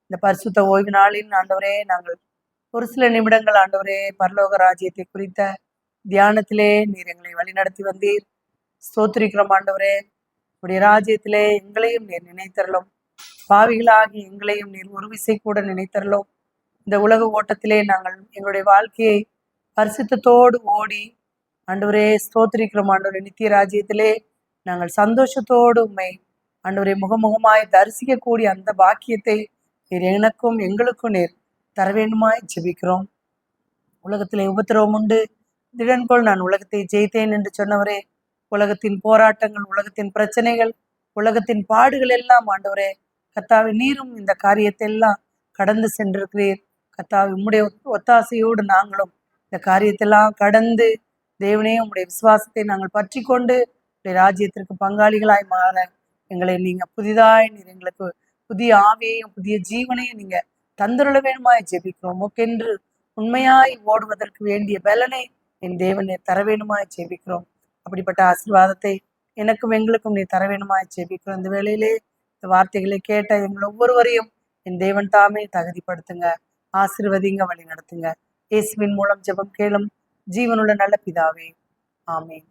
இந்த பரிசுத்த ஓய்வு நாளின் ஆண்டவரே, நாங்கள் ஒரு சில நிமிடங்கள் ஆண்டவரே பரலோக ராஜ்யத்தை குறித்த தியானத்திலே நீர் எங்களை வழிநடத்தி வந்தீர். ஸ்தோத்திரிக்கிறோம் ஆண்டவரே. உடைய ராஜ்யத்திலே எங்களையும் நீர் நினைத்தரலும், பாவிகளாகி எங்களையும் நீர் ஒரு விசை கூட நினைத்தரலும். இந்த உலக ஓட்டத்திலே நாங்கள் எங்களுடைய வாழ்க்கையை பரிசுத்தத்தோடு ஓடி ஆண்டவரே ஸ்தோத்திரிக்கிறோம் ஆண்டவரே. நித்திய ராஜ்யத்திலே நாங்கள் சந்தோஷத்தோடு உண்மை ஆண்டவரே முகமுகமாய் தரிசிக்கக்கூடிய அந்த பாக்கியத்தை நீர் எனக்கும் எங்களுக்கும் நீர் தர வேண்டுமாய் ஜெபிக்கிறோம். உலகத்திலே உபத்திரவம் உண்டு, திடன்கொள் நான் உலகத்தை ஜெயித்தேன் என்று சொன்னவரே. உலகத்தின் போராட்டங்கள், உலகத்தின் பிரச்சனைகள், உலகத்தின் பாடுகள் எல்லாம் ஆண்டவரே கர்த்தாவே நீரும் இந்த காரியத்தை எல்லாம் கடந்து சென்றிருக்கிறீர். கர்த்தாவே உம்முடைய ஒத்தாசையோடு நாங்களும் இந்த காரியத்தெல்லாம் கடந்து தேவனே உம்முடைய விசுவாசத்தை நாங்கள் பற்றி கொண்டு உடைய ராஜ்யத்திற்கு பங்காளிகளாய் மாற எங்களை நீங்க புதிதாய் நீர் எங்களுக்கு புதிய ஆவியையும் புதிய ஜீவனையும் நீங்க தந்துருள வேணுமாய் ஜெபிக்கிறோம். உமக்கென்று உண்மையாய் ஓடுவதற்கு வேண்டிய பலனை என் தேவனை தர வேணுமாய் ஜெபிக்கிறோம். அப்படிப்பட்ட ஆசீர்வாதத்தை எனக்கும் எங்களுக்கும் நீ தர வேணுமாய் ஜெபிக்கிறோம். இந்த வேளையிலே இந்த வார்த்தைகளை கேட்ட எங்கள் ஒவ்வொருவரையும் என் தேவன் தாமே தகுதிப்படுத்துங்க, ஆசீர்வதிங்க, வழி நடத்துங்க. இயேசுவின் மூலம் ஜெபம் கேளும் ஜீவனுள்ள நல்ல பிதாவே, ஆமென்.